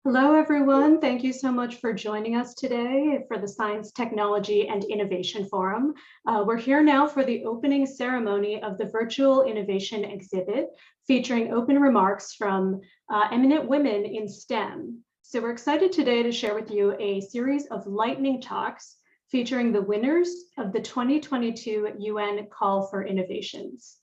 Hello, everyone. Thank you so much for joining us today for the Science, Technology, and Innovation Forum. We're here now for the opening ceremony of the Virtual Innovation Exhibit, featuring open remarks from eminent women in STEM. So we're excited today to share with you a series of lightning talks featuring the winners of the 2022 UN Call for Innovations.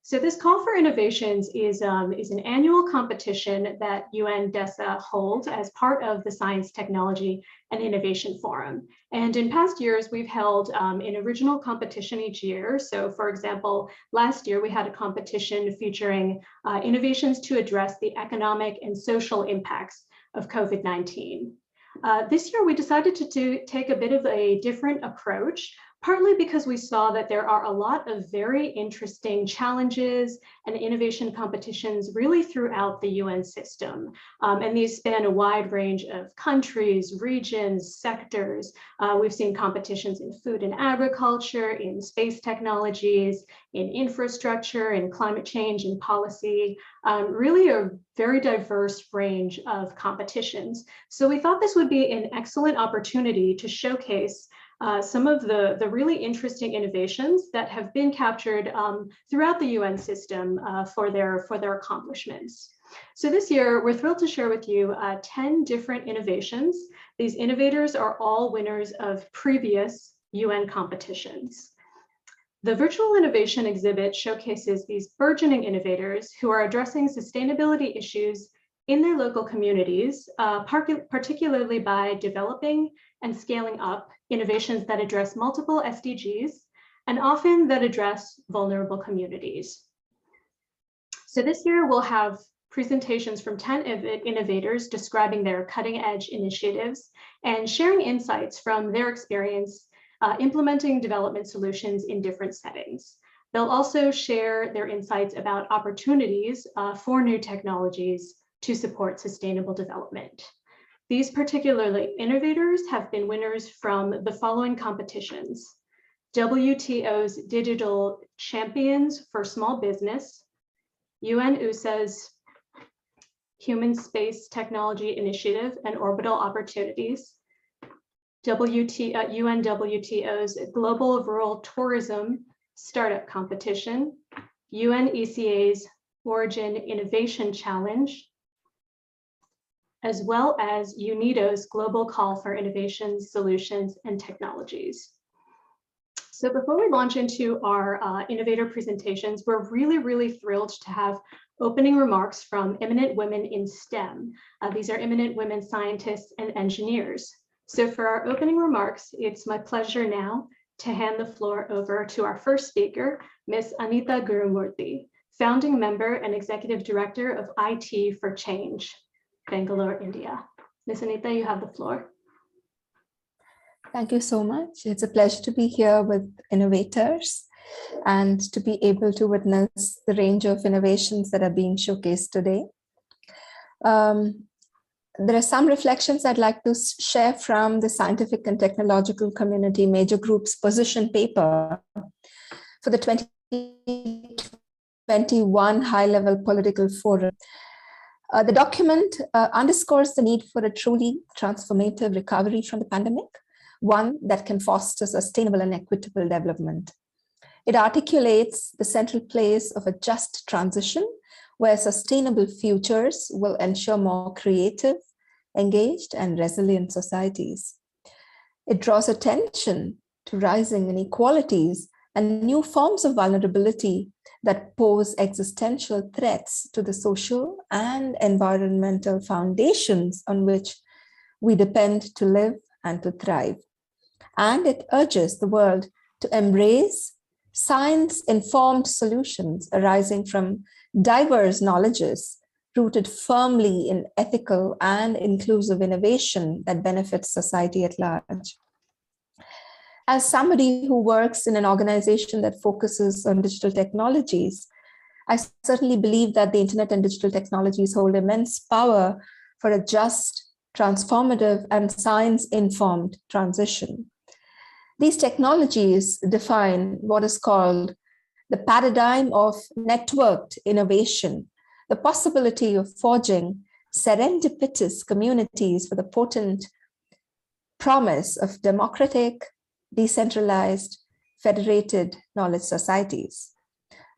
So this Call for Innovations is an annual competition that UN DESA holds as part of the Science, Technology, and Innovation Forum. And in past years, we've held an original competition each year. So for example, last year we had a competition featuring innovations to address the economic and social impacts of COVID-19. This year we decided to take a bit of a different approach, partly because we saw that there are a lot of very interesting challenges and innovation competitions really throughout the UN system. And these span a wide range of countries, regions, sectors. We've seen competitions in food and agriculture, in space technologies, in infrastructure, in climate change, in policy, really a very diverse range of competitions. So we thought this would be an excellent opportunity to showcase some of the really interesting innovations that have been captured throughout the UN system for their accomplishments. So this year, we're thrilled to share with you 10 different innovations. These innovators are all winners of previous UN competitions. The Virtual Innovation Exhibit showcases these burgeoning innovators who are addressing sustainability issues in their local communities, particularly by developing and scaling up innovations that address multiple SDGs, and often that address vulnerable communities. So this year we'll have presentations from 10 innovators describing their cutting-edge initiatives and sharing insights from their experience implementing development solutions in different settings. They'll also share their insights about opportunities for new technologies to support sustainable development. These particular innovators have been winners from the following competitions: WTO's Digital Champions for Small Business, UN-USA's Human Space Technology Initiative and Orbital Opportunities, UNWTO's Global Rural Tourism Startup Competition, UNECA's Origin Innovation Challenge, as well as UNIDO's Global Call for Innovations, Solutions, and Technologies. So before we launch into our innovator presentations, we're really thrilled to have opening remarks from eminent women in STEM. These are eminent women scientists and engineers. So for our opening remarks, it's my pleasure now to hand the floor over to our first speaker, Ms. Anita Guruworthi, founding member and executive director of IT for Change, Bangalore, India. Ms. Anita, you have the floor. Thank you so much. It's a pleasure to be here with innovators and to be able to witness the range of innovations that are being showcased today. There are some reflections I'd like to share from the scientific and technological community major group's position paper for the 2021 high-level political forum. The document underscores the need for a truly transformative recovery from the pandemic, one that can foster sustainable and equitable development. It articulates the central place of a just transition where sustainable futures will ensure more creative, engaged, and resilient societies. It draws attention to rising inequalities and new forms of vulnerability that pose existential threats to the social and environmental foundations on which we depend to live and to thrive. And it urges the world to embrace science-informed solutions arising from diverse knowledges rooted firmly in ethical and inclusive innovation that benefits society at large. As somebody who works in an organization that focuses on digital technologies, I certainly believe that the internet and digital technologies hold immense power for a just, transformative, and science-informed transition. These technologies define what is called the paradigm of networked innovation, the possibility of forging serendipitous communities for the potent promise of democratic, decentralized, federated knowledge societies.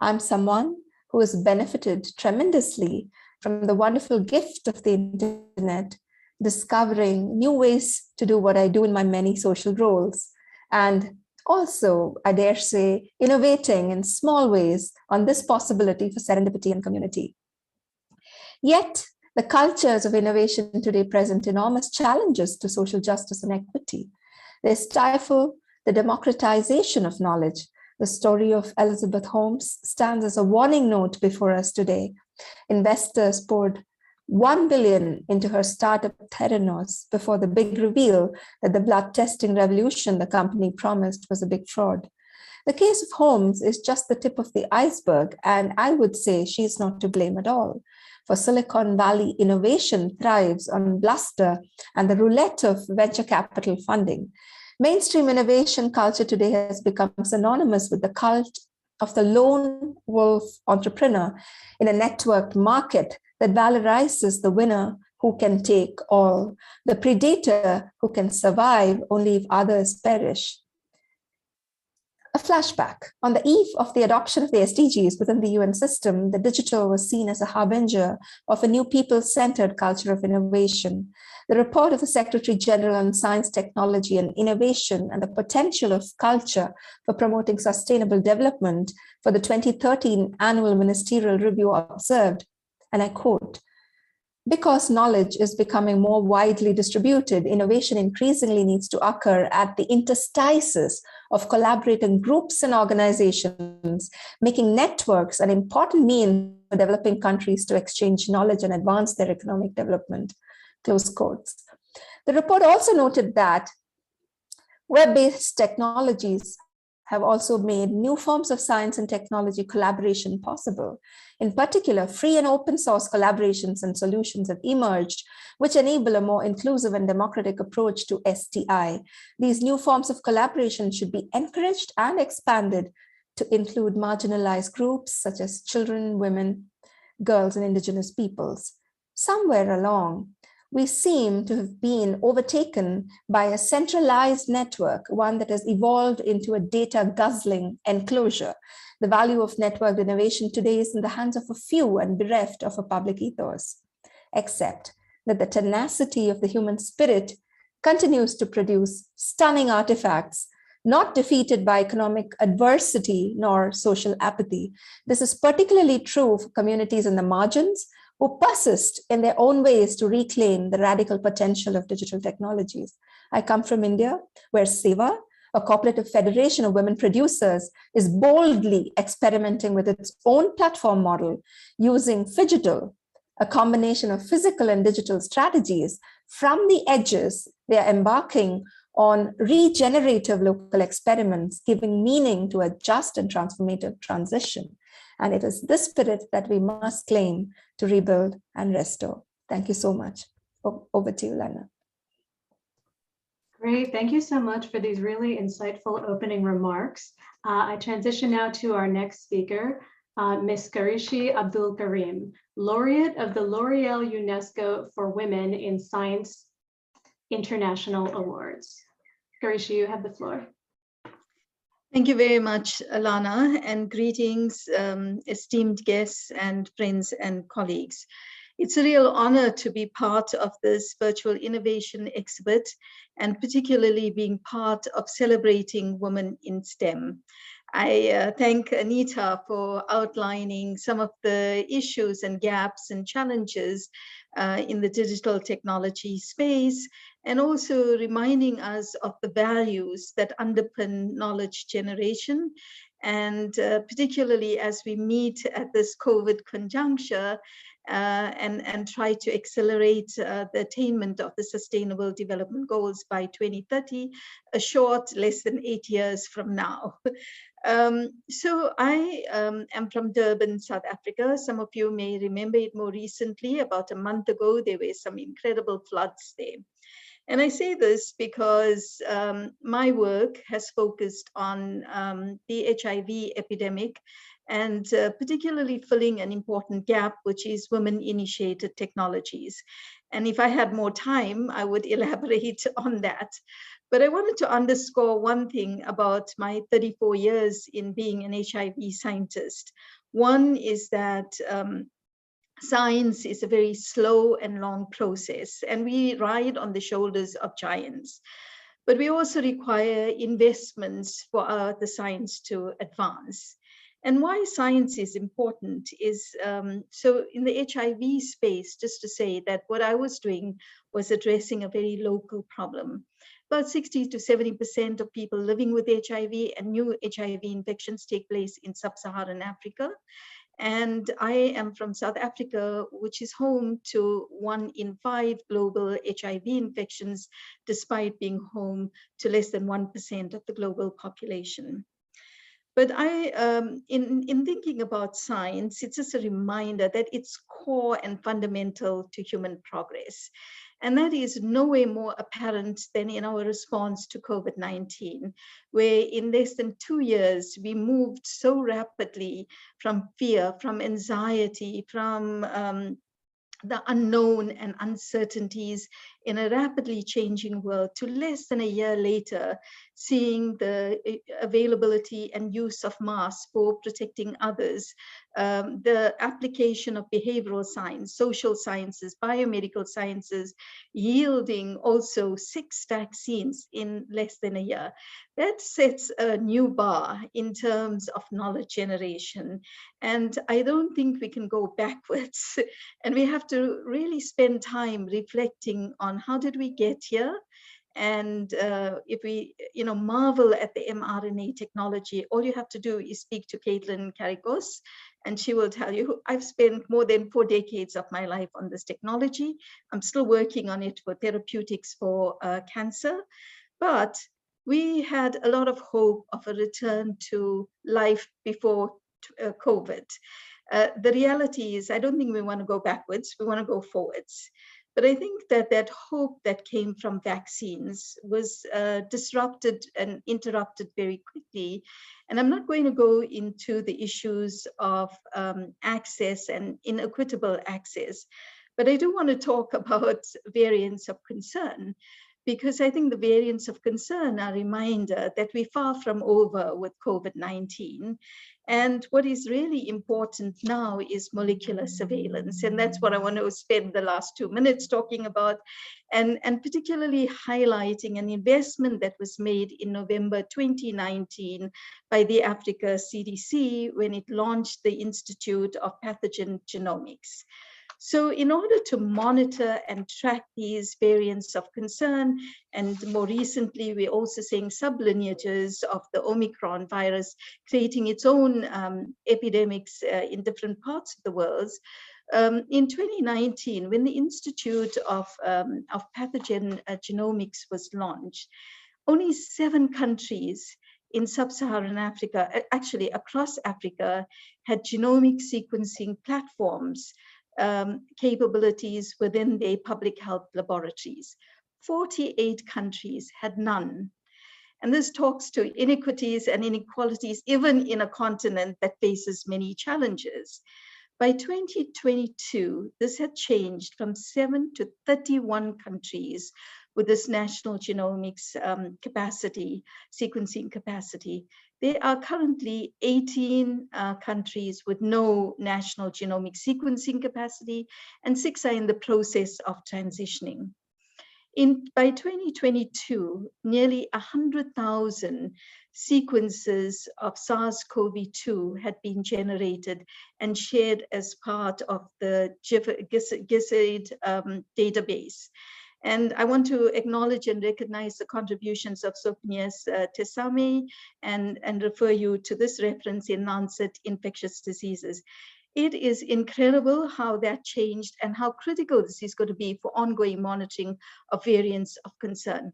I'm someone who has benefited tremendously from the wonderful gift of the internet, discovering new ways to do what I do in my many social roles, and also, I dare say, innovating in small ways on this possibility for serendipity and community. Yet, the cultures of innovation today present enormous challenges to social justice and equity. They stifle the democratization of knowledge. The story of Elizabeth Holmes stands as a warning note before us today. Investors poured $1 billion into her startup Theranos before the big reveal that the blood testing revolution the company promised was a big fraud. The case of Holmes is just the tip of the iceberg, and I would say she's not to blame at all. For Silicon Valley innovation thrives on bluster and the roulette of venture capital funding. Mainstream innovation culture today has become synonymous with the cult of the lone wolf entrepreneur in a networked market that valorizes the winner who can take all, the predator who can survive only if others perish. A flashback. On the eve of the adoption of the SDGs within the UN system, the digital was seen as a harbinger of a new people-centered culture of innovation. The report of the Secretary General on Science, Technology, and Innovation and the potential of culture for promoting sustainable development for the 2013 Annual Ministerial Review observed, and I quote, "Because knowledge is becoming more widely distributed, innovation increasingly needs to occur at the interstices of collaborating groups and organizations, making networks an important means for developing countries to exchange knowledge and advance their economic development." Close quotes. The report also noted that web-based technologies have also made new forms of science and technology collaboration possible. In particular, free and open source collaborations and solutions have emerged, which enable a more inclusive and democratic approach to STI. These new forms of collaboration should be encouraged and expanded to include marginalized groups such as children, women, girls, and indigenous peoples. Somewhere along, we seem to have been overtaken by a centralized network, one that has evolved into a data guzzling enclosure. The value of networked innovation today is in the hands of a few and bereft of a public ethos, except that the tenacity of the human spirit continues to produce stunning artifacts, not defeated by economic adversity nor social apathy. This is particularly true for communities in the margins who persist in their own ways to reclaim the radical potential of digital technologies. I come from India, where SEVA, a cooperative federation of women producers, is boldly experimenting with its own platform model using Phygital, a combination of physical and digital strategies. From the edges, they are embarking on regenerative local experiments, giving meaning to a just and transformative transition. And it is this spirit that we must claim to rebuild and restore. Thank you so much. Over to you, Lana. Great, thank you so much for these really insightful opening remarks. I transition now to our next speaker, Ms. Karishi Abdul Karim, laureate of the L'Oreal UNESCO for Women in Science International Awards. Karishi, you have the floor. Thank you very much, Alana, and greetings, esteemed guests and friends and colleagues. It's a real honor to be part of this virtual innovation exhibit, and particularly being part of celebrating women in STEM. I thank Anita for outlining some of the issues and gaps and challenges in the digital technology space, and also reminding us of the values that underpin knowledge generation. And particularly as we meet at this COVID conjuncture and try to accelerate the attainment of the Sustainable Development Goals by 2030, a short less than 8 years from now. So I am from Durban, South Africa. Some of you may remember it more recently. About a month ago, there were some incredible floods there. And I say this because my work has focused on the HIV epidemic and particularly filling an important gap, which is women-initiated technologies. And if I had more time, I would elaborate on that. But I wanted to underscore one thing about my 34 years in being an HIV scientist. One is that science is a very slow and long process, and we ride on the shoulders of giants. But we also require investments for the science to advance. And why science is important is, so in the HIV space, just to say that what I was doing was addressing a very local problem. About 60 to 70% of people living with HIV and new HIV infections take place in sub-Saharan Africa. And I am from South Africa, which is home to 1 in 5 global HIV infections, despite being home to less than 1% of the global population. But in thinking about science, it's just a reminder that it's core and fundamental to human progress. And that is no way more apparent than in our response to COVID-19, where in less than 2 years, we moved so rapidly from fear, from anxiety, from the unknown and uncertainties in a rapidly changing world to less than a year later, seeing the availability and use of masks for protecting others, the application of behavioral science, social sciences, biomedical sciences, yielding also 6 vaccines in less than a year. That sets a new bar in terms of knowledge generation. And I don't think we can go backwards. And we have to really spend time reflecting on how did we get here? And if we marvel at the mRNA technology, all you have to do is speak to Caitlin Caricos, and she will tell you, I've spent more than 4 decades of my life on this technology. I'm still working on it for therapeutics for cancer. But we had a lot of hope of a return to life before COVID. The reality is, I don't think we want to go backwards, we want to go forwards. But I think that that hope that came from vaccines was disrupted and interrupted very quickly. And I'm not going to go into the issues of access and inequitable access, but I do want to talk about variants of concern, because I think the variants of concern are a reminder that we're far from over with COVID-19. And what is really important now is molecular surveillance. And that's what I want to spend the last 2 minutes talking about, and particularly highlighting an investment that was made in November 2019 by the Africa CDC when it launched the Institute of Pathogen Genomics. So in order to monitor and track these variants of concern, and more recently, we're also seeing sublineages of the Omicron virus creating its own epidemics in different parts of the world. In 2019, when the Institute of Pathogen Genomics was launched, only 7 countries in sub-Saharan Africa, actually across Africa, had genomic sequencing platforms capabilities within their public health laboratories. 48 countries had none. And this talks to inequities and inequalities, even in a continent that faces many challenges. By 2022, this had changed from 7 to 31 countries with this national genomics capacity, sequencing capacity. There are currently 18 countries with no national genomic sequencing capacity, and 6 are in the process of transitioning. By 2022, nearly 100,000 sequences of SARS-CoV-2 had been generated and shared as part of the GISAID database. And I want to acknowledge and recognize the contributions of Sophias Tesame and refer you to this reference in Lancet Infectious Diseases. It is incredible how that changed and how critical this is going to be for ongoing monitoring of variants of concern.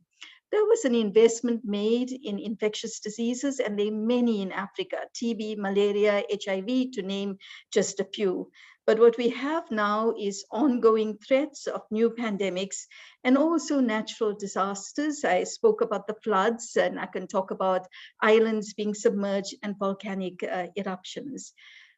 there was an investment made in infectious diseases, and there are many in Africa, TB, malaria, HIV, to name just a few. But what we have now is ongoing threats of new pandemics and also natural disasters. I spoke about the floods, and I can talk about islands being submerged and volcanic eruptions.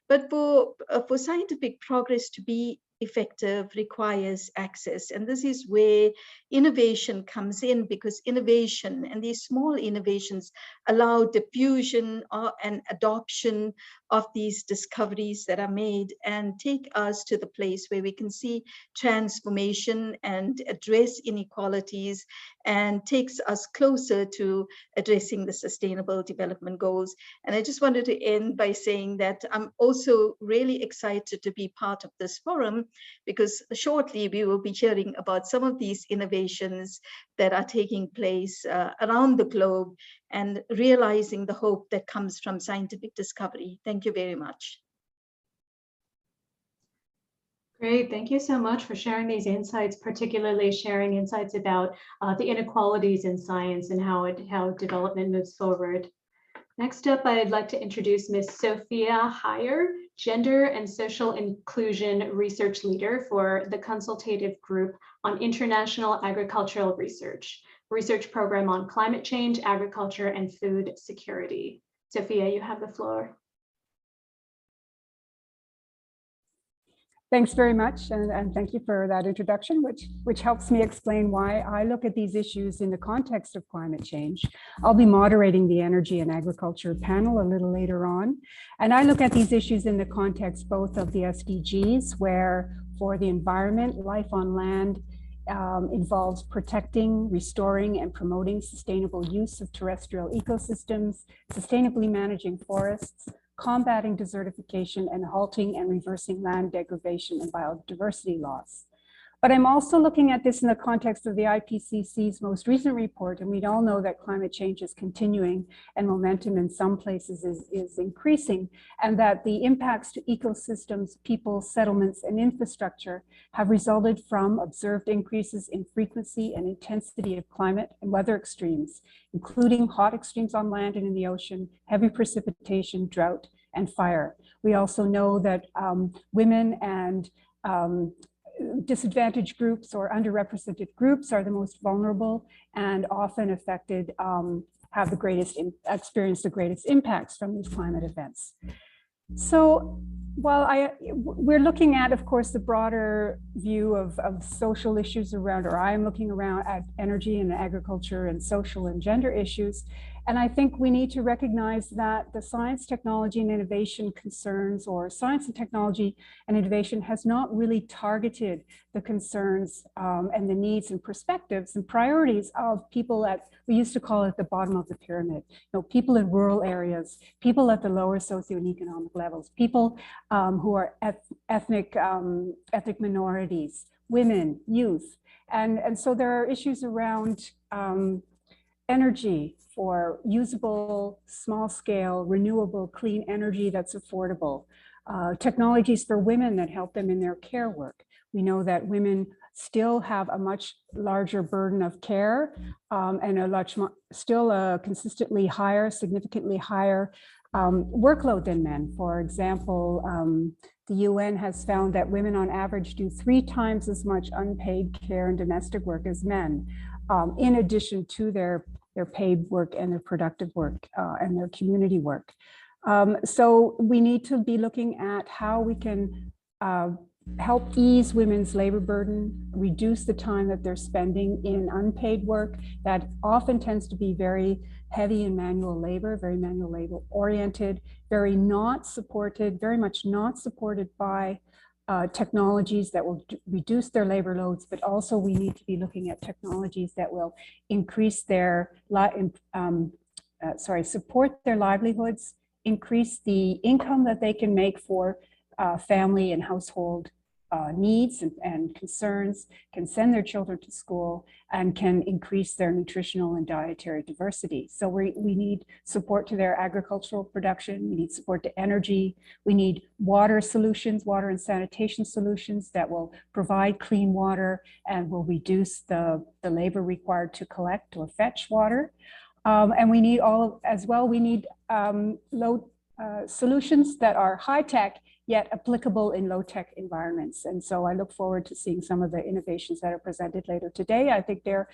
But for scientific progress to be effective requires access. And this is where innovation comes in, because innovation and these small innovations allow diffusion and adoption of these discoveries that are made and take us to the place where we can see transformation and address inequalities and takes us closer to addressing the Sustainable Development Goals. And I just wanted to end by saying that I'm also really excited to be part of this forum, because shortly we will be hearing about some of these innovations that are taking place around the globe and realizing the hope that comes from scientific discovery. Thank you very much. Great, thank you so much for sharing these insights, particularly sharing insights about the inequalities in science and how development moves forward. Next up, I'd like to introduce Ms. Sophia Heyer, Gender and Social Inclusion Research Leader for the Consultative Group on International Agricultural Research program on climate change, agriculture, and food security. Sophia, you have the floor. Thanks very much, and thank you for that introduction, which helps me explain why I look at these issues in the context of climate change. I'll be moderating the energy and agriculture panel a little later on, and I look at these issues in the context both of the SDGs, where for the environment, life on land involves protecting, restoring, and promoting sustainable use of terrestrial ecosystems, sustainably managing forests, combating desertification, and halting and reversing land degradation and biodiversity loss. But I'm also looking at this in the context of the IPCC's most recent report, and we all know that climate change is continuing and momentum in some places is increasing, and that the impacts to ecosystems, people, settlements, and infrastructure have resulted from observed increases in frequency and intensity of climate and weather extremes, including hot extremes on land and in the ocean, heavy precipitation, drought, and fire. We also know that women and disadvantaged groups or underrepresented groups are the most vulnerable and often affected, have experienced the greatest impacts from these climate events. So while we're looking at, of course, the broader view of social issues around, or I'm looking around at energy and agriculture and social and gender issues. And I think we need to recognize that the science, technology, and innovation concerns, or science and technology and innovation, has not really targeted the concerns and the needs and perspectives and priorities of people at, we used to call it the bottom of the pyramid, people in rural areas, people at the lower socio and economic levels, people who are ethnic minorities, women, youth. And so there are issues around energy for usable, small-scale, renewable, clean energy that's affordable. Technologies for women that help them in their care work. We know that women still have a much larger burden of care and still a consistently higher, significantly higher workload than men. For example, the UN has found that women on average do 3 times as much unpaid care and domestic work as men, in addition to their paid work and their productive work and their community work. So we need to be looking at how we can help ease women's labor burden, reduce the time that they're spending in unpaid work that often tends to be very heavy in manual labor, very manual labor oriented, very much not supported by technologies that will reduce their labor loads, but also we need to be looking at technologies that will increase their, support their livelihoods, increase the income that they can make for family and household needs and concerns, can send their children to school, and can increase their nutritional and dietary diversity. So we need support to their agricultural production, we need support to energy, we need water solutions, water and sanitation solutions that will provide clean water and will reduce the labor required to collect or fetch water. And we need we need solutions that are high-tech yet applicable in low-tech environments. And so I look forward to seeing some of the innovations that are presented later today. I think they're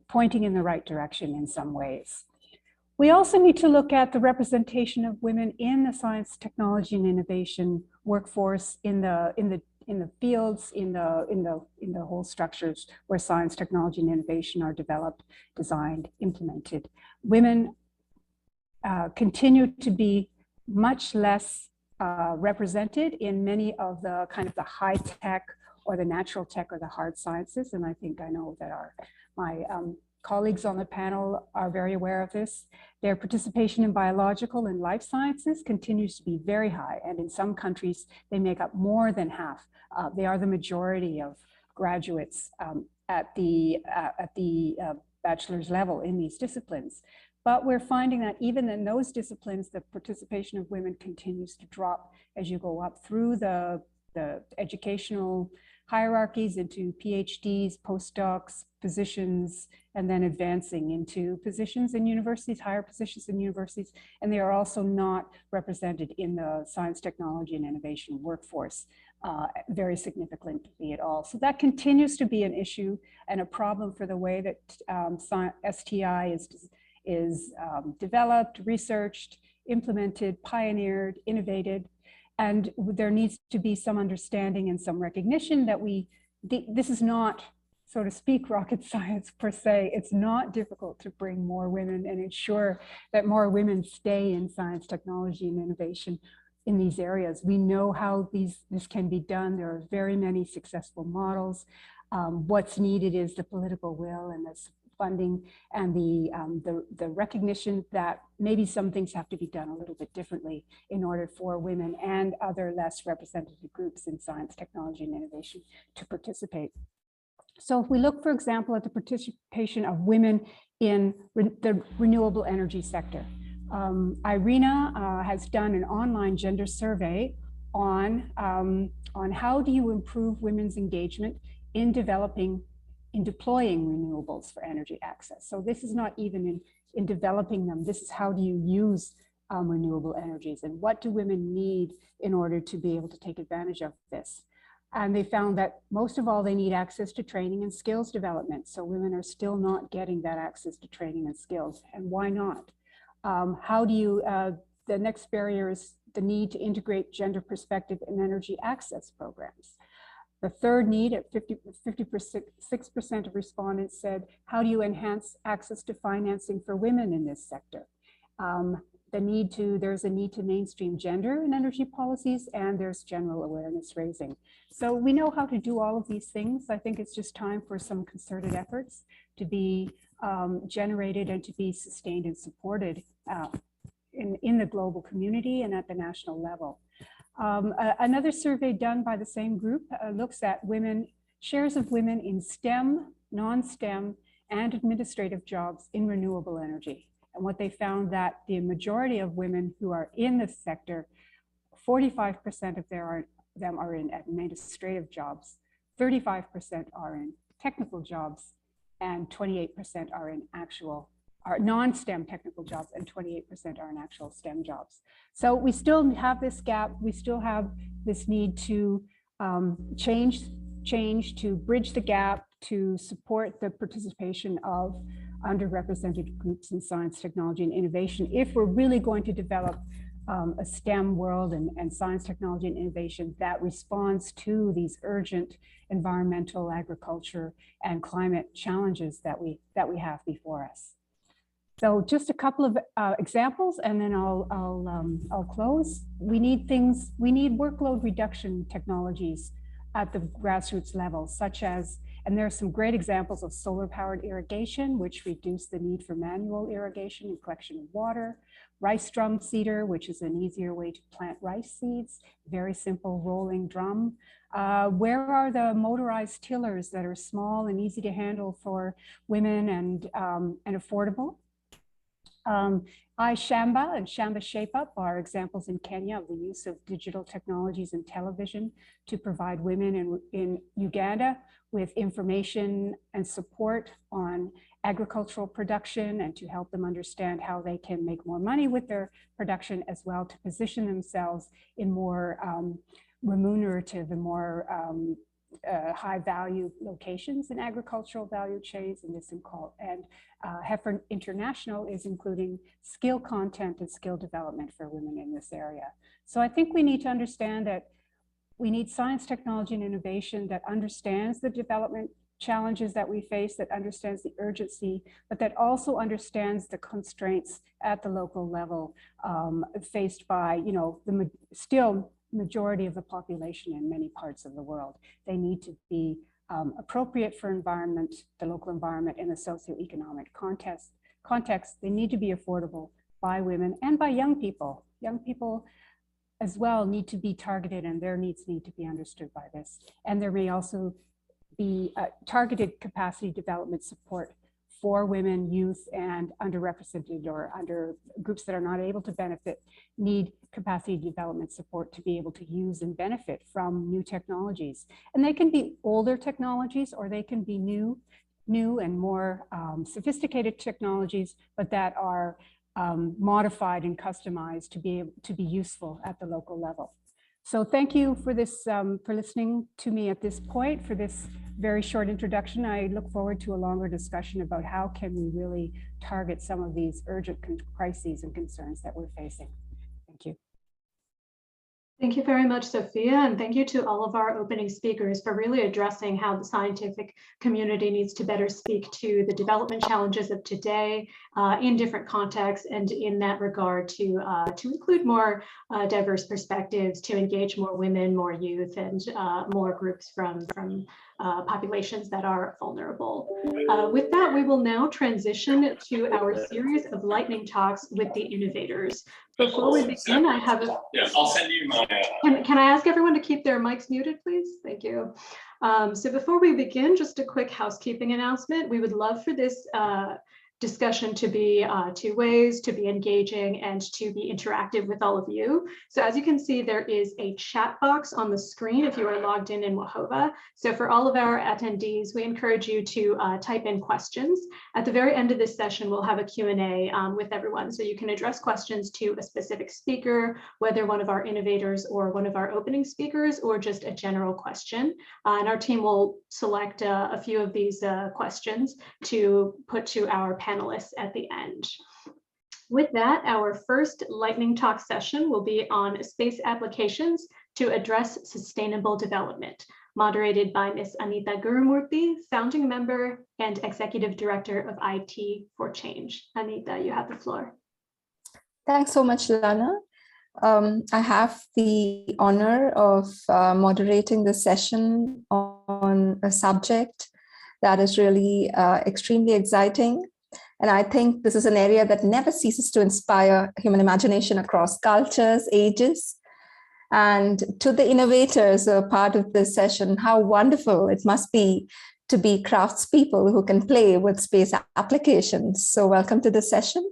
pointing in the right direction in some ways. We also need to look at the representation of women in the science, technology, and innovation workforce in the fields, in the whole structures where science, technology, and innovation are developed, designed, implemented. Women continue to be much less represented in many of the kind of the high tech or the natural tech or the hard sciences. And I think I know that my colleagues on the panel are very aware of this. Their participation in biological and life sciences continues to be very high. And in some countries, they make up more than half. They are the majority of graduates at the bachelor's level in these disciplines. But we're finding that even in those disciplines, the participation of women continues to drop as you go up through the educational hierarchies into PhDs, postdocs, positions, and then advancing into positions in universities, higher positions in universities. And they are also not represented in the science, technology, and innovation workforce very significantly at all. So that continues to be an issue and a problem for the way that STI is developed, researched, implemented, pioneered, innovated. And there needs to be some understanding and some recognition that this is not, so to speak, rocket science per se. It's not difficult to bring more women and ensure that more women stay in science, technology, and innovation in these areas. We know how this can be done. There are very many successful models. What's needed is the political will and the funding and the recognition that maybe some things have to be done a little bit differently in order for women and other less represented groups in science, technology, and innovation to participate. So if we look, for example, at the participation of women in the renewable energy sector, Irina has done an online gender survey on how do you improve women's engagement in deploying renewables for energy access. So this is not even in developing them. This is how do you use renewable energies and what do women need in order to be able to take advantage of this. And they found that most of all, they need access to training and skills development. So women are still not getting that access to training and skills. And why not? How do you, the next barrier is the need to integrate gender perspective in energy access programs. The third need, at 56% of respondents said, how do you enhance access to financing for women in this sector? There's a need to mainstream gender in energy policies, and there's general awareness raising. So we know how to do all of these things. I think it's just time for some concerted efforts to be generated and to be sustained and supported in the global community and at the national level. Another survey done by the same group looks at shares of women in STEM, non-STEM, and administrative jobs in renewable energy. And what they found that the majority of women who are in this sector, 45% of them are in administrative jobs, 35% are in technical jobs, and 28% are non-STEM technical jobs, and 28% are in actual STEM jobs. So we still have this gap. We still have this need to change to bridge the gap, to support the participation of underrepresented groups in science, technology, and innovation if we're really going to develop a STEM world and science, technology, and innovation that responds to these urgent environmental, agriculture, and climate challenges that we have before us. So just a couple of examples, and then I'll close. We need workload reduction technologies at the grassroots level, such as And there are some great examples of solar-powered irrigation, which reduce the need for manual irrigation and collection of water. Rice drum seeder, which is an easier way to plant rice seeds, very simple rolling drum. Where are the motorized tillers that are small and easy to handle for women and affordable? iShamba and Shamba Shape Up are examples in Kenya of the use of digital technologies and television to provide women in Uganda with information and support on agricultural production and to help them understand how they can make more money with their production, as well to position themselves in more remunerative and more high value locations in agricultural value chains. And Heifer International is including skill content and skill development for women in this area. So I think we need to understand that we need science, technology, and innovation that understands the development challenges that we face, that understands the urgency, but that also understands the constraints at the local level faced by, the still majority of the population in many parts of the world. They need to be appropriate for environment, the local environment, in a socioeconomic context. They need to be affordable by women and by young people. Young people as well need to be targeted, and their needs need to be understood by this. And there may also be targeted capacity development support for women, youth, and underrepresented or under groups that are not able to benefit, need capacity development support to be able to use and benefit from new technologies. And they can be older technologies, or they can be new and more sophisticated technologies, but that are modified and customized to be useful at the local level. So thank you for this, for listening to me at this point, for this very short introduction. I look forward to a longer discussion about how can we really target some of these urgent crises and concerns that we're facing. Thank you. Thank you very much, Sophia, and thank you to all of our opening speakers for really addressing how the scientific community needs to better speak to the development challenges of today in different contexts, and in that regard to include more diverse perspectives, to engage more women, more youth, and more groups from populations that are vulnerable. With that, we will now transition to our series of lightning talks with the innovators. Before we begin, I have a... Yeah, I'll send you my... Can I ask everyone to keep their mics muted, please? Thank you. So before we begin, just a quick housekeeping announcement. We would love for this discussion to be two ways, to be engaging and to be interactive with all of you. So as you can see, there is a chat box on the screen if you are logged in Wahova. So for all of our attendees, we encourage you to type in questions. At the very end of this session, we'll have a Q&A with everyone. So you can address questions to a specific speaker, whether one of our innovators or one of our opening speakers, or just a general question. And our team will select a few of these questions to put to our panelists at the end. With that, our first lightning talk session will be on space applications to address sustainable development, moderated by Ms. Anita Guruworthi, founding member and executive director of IT for Change. Anita, you have the floor. Thanks so much, Lana. I have the honor of moderating the session on a subject that is really extremely exciting. And I think this is an area that never ceases to inspire human imagination across cultures, ages. And to the innovators who are part of this session, how wonderful it must be to be craftspeople who can play with space applications. So welcome to the session.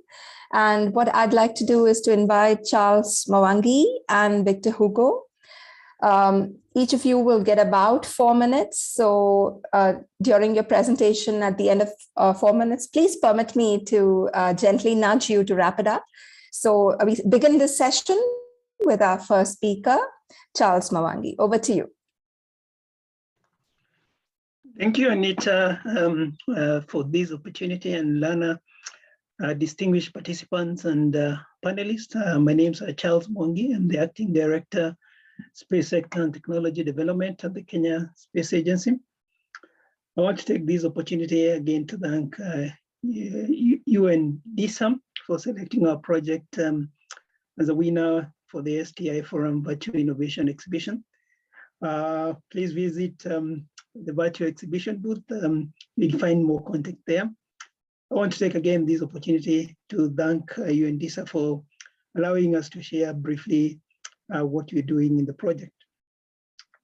And what I'd like to do is to invite Charles Mwangi and Victor Hugo. Each of you will get about 4 minutes. So during your presentation at the end of 4 minutes, please permit me to gently nudge you to wrap it up. So we begin this session with our first speaker, Charles Mwangi. Over to you. Thank you, Anita, for this opportunity, and Lana, distinguished participants and panelists. My name is Charles Mwangi. I'm the acting director, Space Sector and Technology Development at the Kenya Space Agency. I want to take this opportunity again to thank you and DSAM for selecting our project as a winner for the STI Forum Virtual Innovation Exhibition. Please visit the virtual exhibition booth. You'll find more content there. I want to take again this opportunity to thank you and DISA for allowing us to share briefly what we're doing in the project.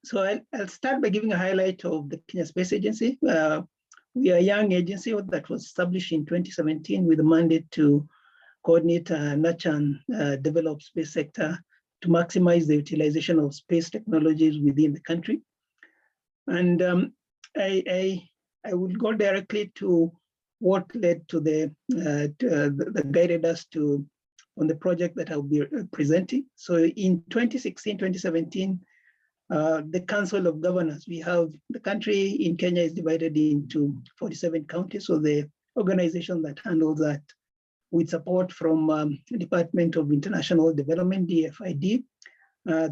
So I'll start by giving a highlight of the Kenya Space Agency. We are a young agency that was established in 2017 with a mandate to coordinate, nurture, and develop space sector to maximize the utilization of space technologies within the country. And I will go directly to what led to that guided us on the project that I'll be presenting. So in 2016, 2017, the Council of Governors, we have the country in Kenya is divided into 47 counties. So the organization that handles that with support from the Department of International Development, DFID,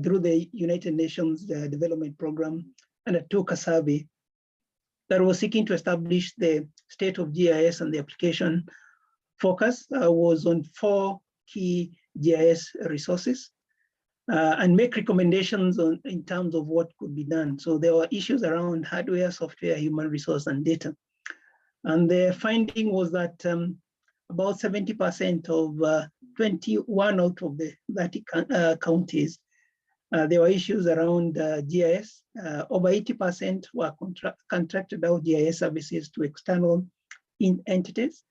through the United Nations Development Program, undertook a survey that was seeking to establish the state of GIS, and the application focus was on 4 key GIS resources and make recommendations in terms of what could be done. So there were issues around hardware, software, human resource, and data. And the finding was that about 70% of 21 out of the 30 counties, there were issues around GIS. Over 80% were contracted out GIS services to external entities,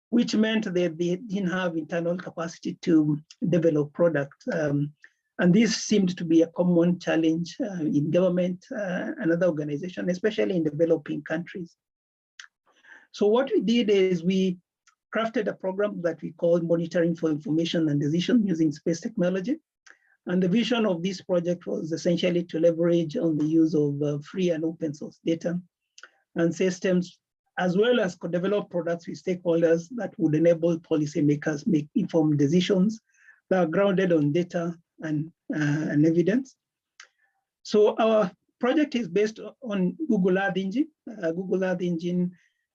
which meant that they didn't have internal capacity to develop products. And this seemed to be a common challenge in government and other organizations, especially in developing countries. So what we did is we crafted a program that we called Monitoring for Information and Decision using Space Technology. And the vision of this project was essentially to leverage on the use of free and open source data and systems, as well as co-develop products with stakeholders that would enable policymakers make informed decisions that are grounded on data and evidence. So our project is based on Google Earth Engine. Google Earth Engine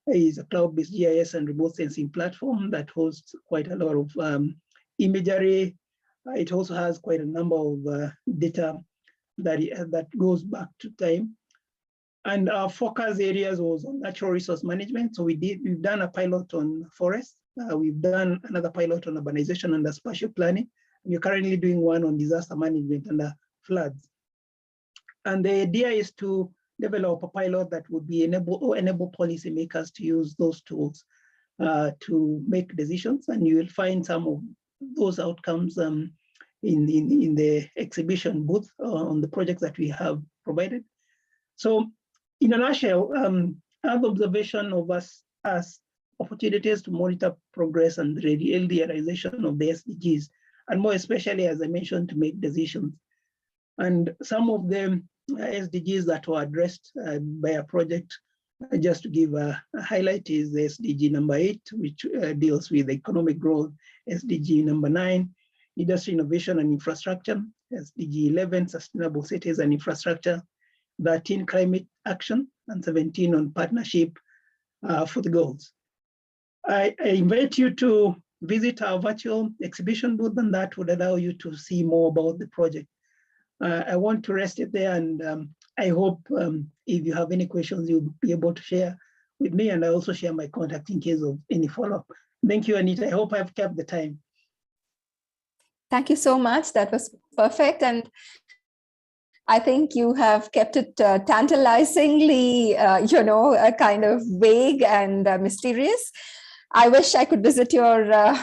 is a cloud-based GIS and remote sensing platform that hosts quite a lot of imagery. It also has quite a number of data that goes back to time. And our focus areas was on natural resource management. So we've done a pilot on forest. We've done another pilot on urbanization and spatial planning. And we're currently doing one on disaster management and floods. And the idea is to develop a pilot that would be enable policymakers to use those tools to make decisions. And you will find some of those outcomes in the exhibition booth on the projects that we have provided. So in a nutshell, our observation of us as opportunities to monitor progress and the realization of the SDGs, and more especially, as I mentioned, to make decisions. And some of the SDGs that were addressed by a project, just to give a highlight, is the SDG number 8, which deals with economic growth, SDG number 9, industry innovation and infrastructure, SDG 11, sustainable cities and infrastructure, 13, climate action, and 17 on partnership for the goals. I invite you to visit our virtual exhibition booth, and that would allow you to see more about the project. I want to rest it there, and I hope if you have any questions, you'll be able to share with me, and I also share my contact in case of any follow-up. Thank you, Anita. I hope I've kept the time. Thank you so much. That was perfect. And I think you have kept it tantalizingly, kind of vague and mysterious. I wish I could visit your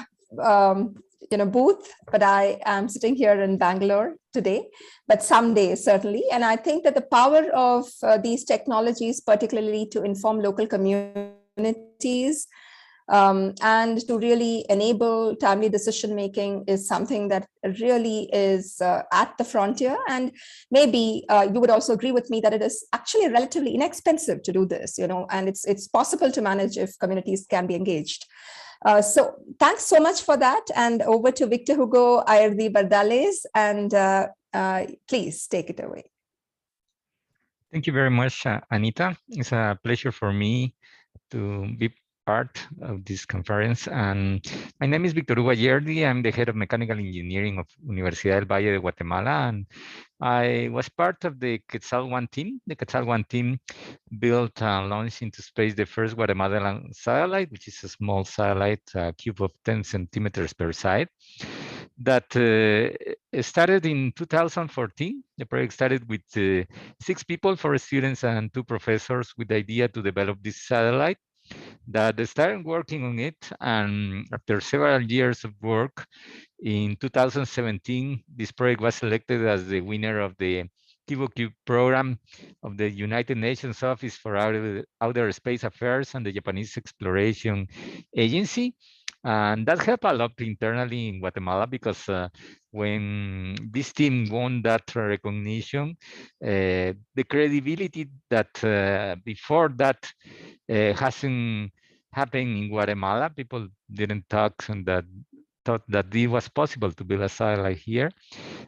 booth, but I am sitting here in Bangalore today, but someday certainly. And I think that the power of these technologies, particularly to inform local communities and to really enable timely decision-making, is something that really is at the frontier. And maybe you would also agree with me that it is actually relatively inexpensive to do this, and it's possible to manage if communities can be engaged. So thanks so much for that. And over to Victor Hugo Ayerdi-Bardales, and please take it away. Thank you very much, Anita. It's a pleasure for me to be part of this conference. And my name is Victor Hugo Ayerdi. I'm the head of mechanical engineering of Universidad del Valle de Guatemala. And I was part of the Quetzal-1 team. The Quetzal-1 team built and launched into space the first Guatemalan satellite, which is a small satellite, a cube of 10 centimeters per side, that started in 2014. The project started with 6 people, 4 students and 2 professors, with the idea to develop this satellite. That they started working on it, and after several years of work, in 2017, this project was selected as the winner of the Cube program of the United Nations Office for Outer Space Affairs and the Japanese Exploration Agency. And that helped a lot internally in Guatemala, because when this team won that recognition, the credibility that before that hasn't happened in Guatemala, people didn't talk and that thought that it was possible to build a satellite here,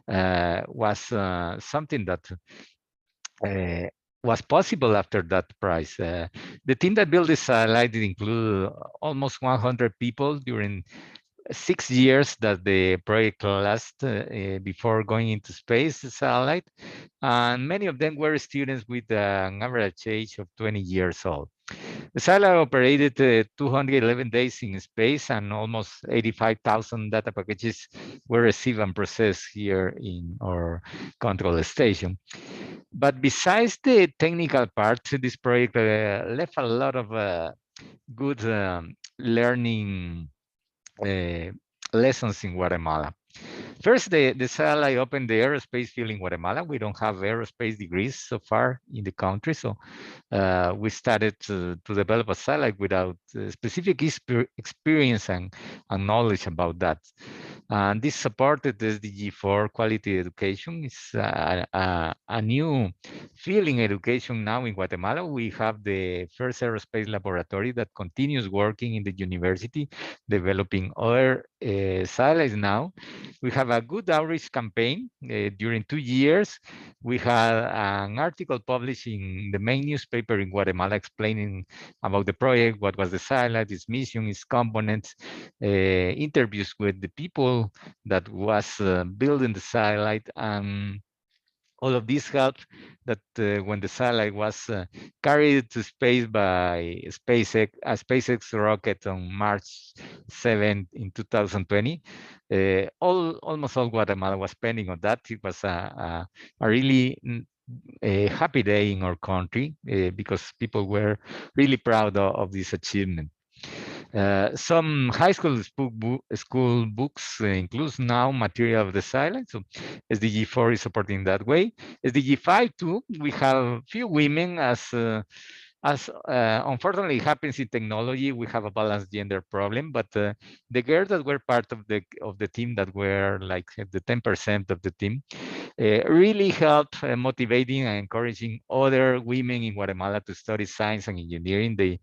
was something that was possible after that prize. The team that built this satellite did include almost 100 people during 6 years that the project lasted before going into space, the satellite, and many of them were students with an average age of 20 years old. The satellite operated 211 days in space, and almost 85,000 data packages were received and processed here in our control station. But besides the technical part, this project left a lot of good learning lessons in Guatemala. First, the satellite opened the aerospace field in Guatemala. We don't have aerospace degrees so far in the country, so we started to develop a satellite without specific experience and knowledge about that. And this supported SDG 4 quality education. It's a new field in education now in Guatemala. We have the first aerospace laboratory that continues working in the university, developing other satellites now. We have a good outreach campaign. During 2 years, we had an article published in the main newspaper in Guatemala explaining about the project, what was the satellite, its mission, its components, interviews with the people that was building the satellite, and all of this helped that when the satellite was carried to space by SpaceX rocket on March 7th in 2020, almost all Guatemala was spending on that. It was a really happy day in our country because people were really proud of this achievement. Some high school books includes now material of the satellite, so SDG 4 is supporting that way. SDG 5 too, we have few women, as unfortunately happens in technology, we have a balanced gender problem, but the girls that were part of the team, that were like the 10% of the team, really helped motivating and encouraging other women in Guatemala to study science and engineering. They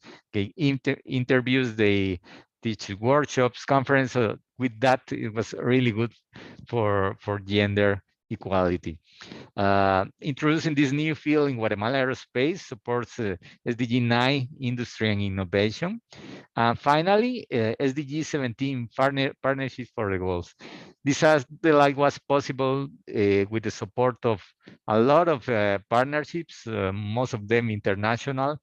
interviews, they teach workshops, conferences. With that, it was really good for gender equality. Introducing this new field in Guatemala aerospace supports SDG 9, industry and innovation. And finally, SDG 17, partnership for the goals. This satellite was possible with the support of a lot of partnerships, most of them international.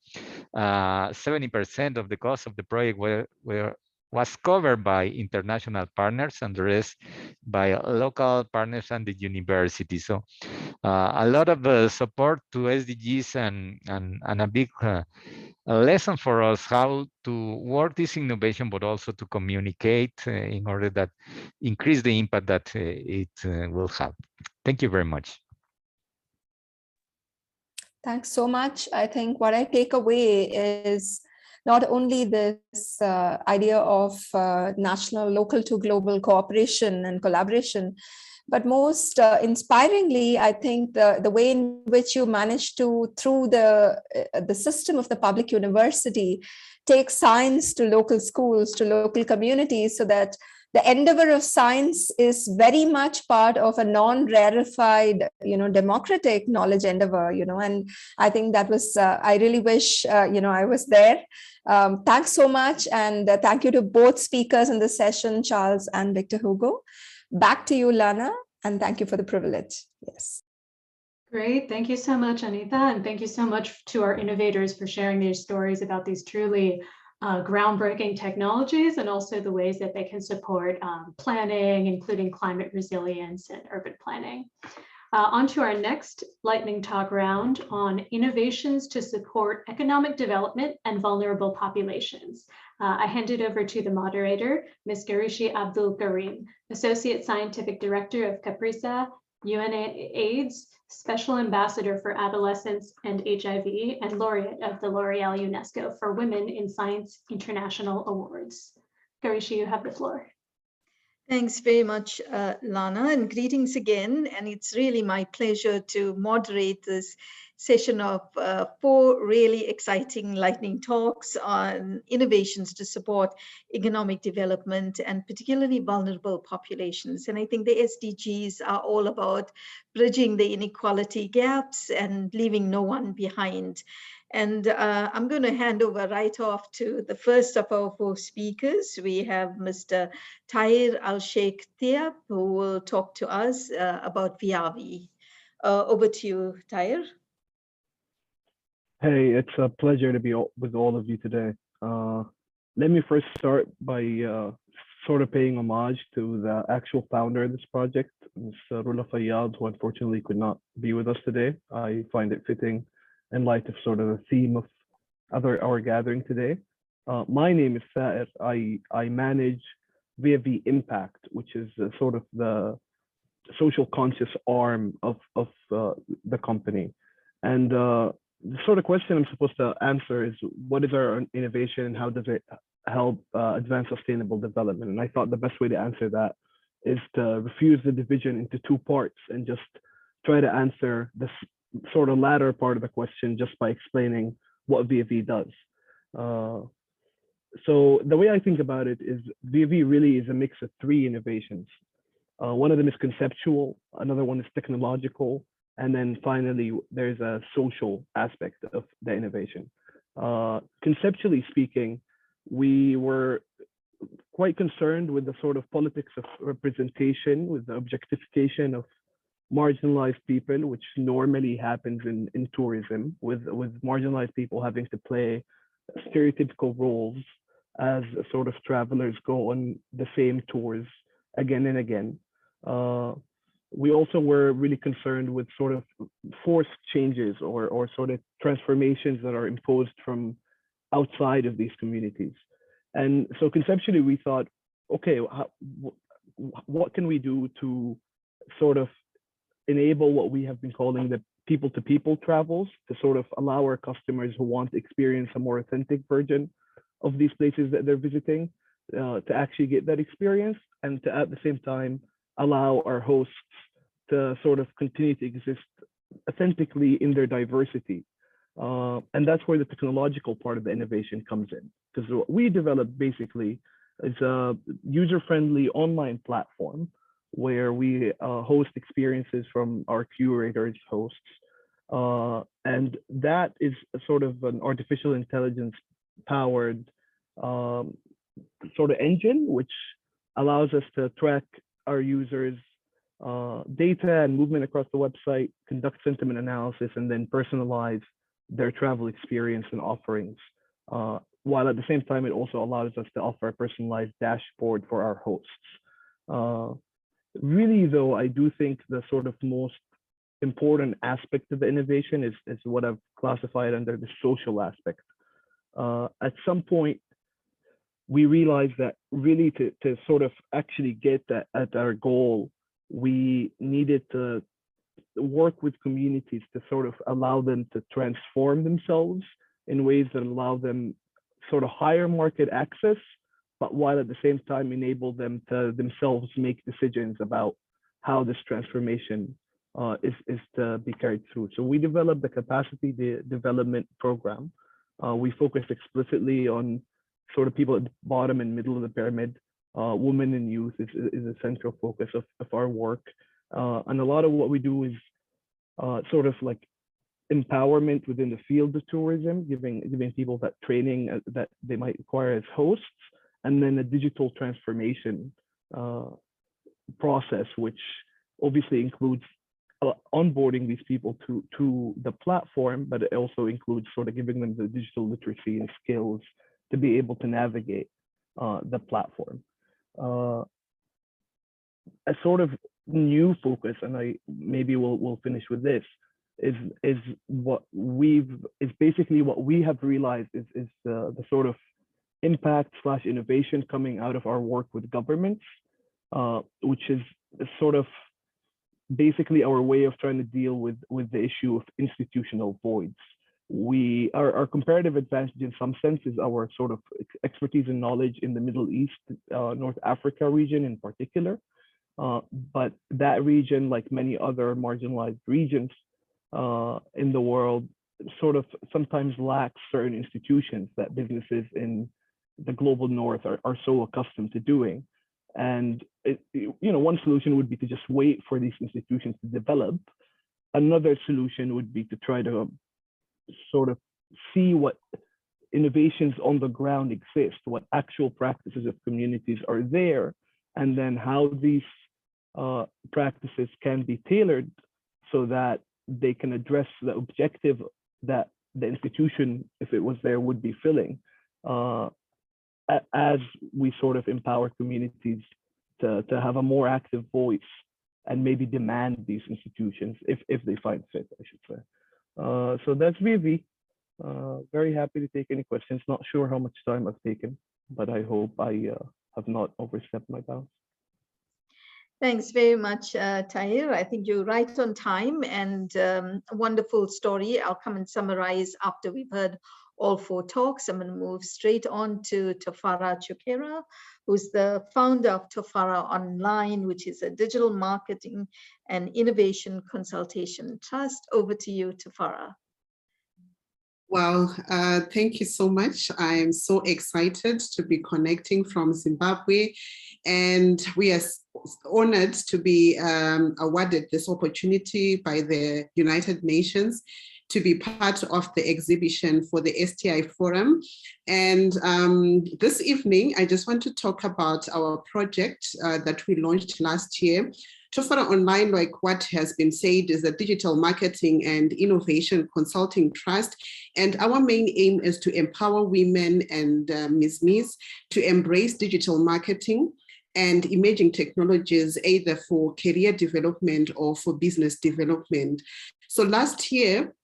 70% of the cost of the project was covered by international partners, and the rest by local partners and the university. So a lot of support to SDGs, and a big a lesson for us how to work this innovation, but also to communicate in order that increase the impact that it will have. Thank you very much. Thanks so much. I think what I take away is not only this idea of national, local to global cooperation and collaboration, but most inspiringly, I think the way in which you managed to, through the system of the public university, take science to local schools, to local communities, so that the endeavor of science is very much part of a non-rarefied, democratic knowledge endeavor, and I think that was, I really wish, I was there. Thanks so much. And thank you to both speakers in this session, Charles and Victor Hugo. Back to you, Lana, and thank you for the privilege. Yes. Great. Thank you so much, Anita. And thank you so much to our innovators for sharing their stories about these truly groundbreaking technologies and also the ways that they can support planning, including climate resilience and urban planning. On to our next lightning talk round on innovations to support economic development and vulnerable populations. I hand it over to the moderator, Ms. Garishi Abdul Karim, Associate Scientific Director of CAPRISA, UNAIDS, Special Ambassador for Adolescents and HIV, and Laureate of the L'Oreal UNESCO for Women in Science International Awards. Garishi, you have the floor. Thanks very much, Lana, and greetings again. And it's really my pleasure to moderate this session of 4 really exciting lightning talks on innovations to support economic development and particularly vulnerable populations. And I think the SDGs are all about bridging the inequality gaps and leaving no one behind. And I'm going to hand over right off to the first of our 4 speakers. We have Mr. Tahir Al-Sheikh Thiab, who will talk to us about VRV. Over to you, Tahir. Hey, it's a pleasure to be with all of you today. Let me first start by sort of paying homage to the actual founder of this project, Ms. Rula Fayyad, who unfortunately could not be with us today. I find it fitting in light of sort of the theme of our gathering today. My name is Sair. I manage VFV Impact, which is sort of the social conscious arm of the company. And the sort of question I'm supposed to answer is, what is our innovation and how does it help advance sustainable development? And I thought the best way to answer that is to refuse the division into 2 parts and just try to answer this sort of latter part of the question just by explaining what VFV does. So the way I think about it is VFV really is a mix of 3 innovations. One of them is conceptual, another one is technological, and then finally there's a social aspect of the innovation. Conceptually speaking, we were quite concerned with the sort of politics of representation, with the objectification of marginalized people, which normally happens in tourism, with marginalized people having to play stereotypical roles as sort of travelers go on the same tours again and again. We also were really concerned with sort of forced changes or sort of transformations that are imposed from outside of these communities. And so conceptually we thought, okay, what can we do to sort of enable what we have been calling the people-to-people travels, to sort of allow our customers who want to experience a more authentic version of these places that they're visiting to actually get that experience, and to at the same time allow our hosts to sort of continue to exist authentically in their diversity. And that's where the technological part of the innovation comes in, because what we developed basically is a user-friendly online platform where we host experiences from our curators, hosts. And that is a sort of an artificial intelligence powered sort of engine, which allows us to track our users' data and movement across the website, conduct sentiment analysis, and then personalize their travel experience and offerings. While at the same time, it also allows us to offer a personalized dashboard for our hosts. Really, though, I do think the sort of most important aspect of the innovation is what I've classified under the social aspect. At some point, we realized that really to sort of actually get at our goal, we needed to work with communities to sort of allow them to transform themselves in ways that allow them sort of higher market access, but while at the same time enable them to themselves make decisions about how this transformation is to be carried through. So we developed the capacity development program. We focused explicitly on sort of people at the bottom and middle of the pyramid. Women and youth is a central focus of our work. And a lot of what we do is sort of like empowerment within the field of tourism, giving people that training that they might require as hosts, and then a digital transformation process, which obviously includes onboarding these people to the platform, but it also includes sort of giving them the digital literacy and skills to be able to navigate the platform. A sort of new focus, and maybe we'll finish with this, is basically what we have realized is the sort of impact / innovation coming out of our work with governments, which is sort of basically our way of trying to deal with the issue of institutional voids. Our comparative advantage in some sense is our sort of expertise and knowledge in the Middle East, North Africa region in particular. But that region, like many other marginalized regions in the world, sort of sometimes lacks certain institutions that businesses in the global north are so accustomed to doing. And one solution would be to just wait for these institutions to develop. Another solution would be to try to sort of see what innovations on the ground exist, what actual practices of communities are there, and then how these practices can be tailored so that they can address the objective that the institution, if it was there, would be filling, as we sort of empower communities to have a more active voice and maybe demand these institutions if they find fit, I should say. So that's VV. Very happy to take any questions. Not sure how much time I've taken, but I hope I have not overstepped my bounds. Thanks very much, Tahir. I think you're right on time, and a wonderful story. I'll come and summarize after we've heard all 4 talks. I'm going to move straight on to Tafara Chukera, who's the founder of Tafara Online, which is a digital marketing and innovation consultation trust. Over to you, Tafara. Well, thank you so much. I am so excited to be connecting from Zimbabwe, and we are honored to be awarded this opportunity by the United Nations to be part of the exhibition for the STI Forum. And this evening, I just want to talk about our project that we launched last year. Tafara Online, like what has been said, is a digital marketing and innovation consulting trust. And our main aim is to empower women and SMEs to embrace digital marketing and emerging technologies, either for career development or for business development. So last year,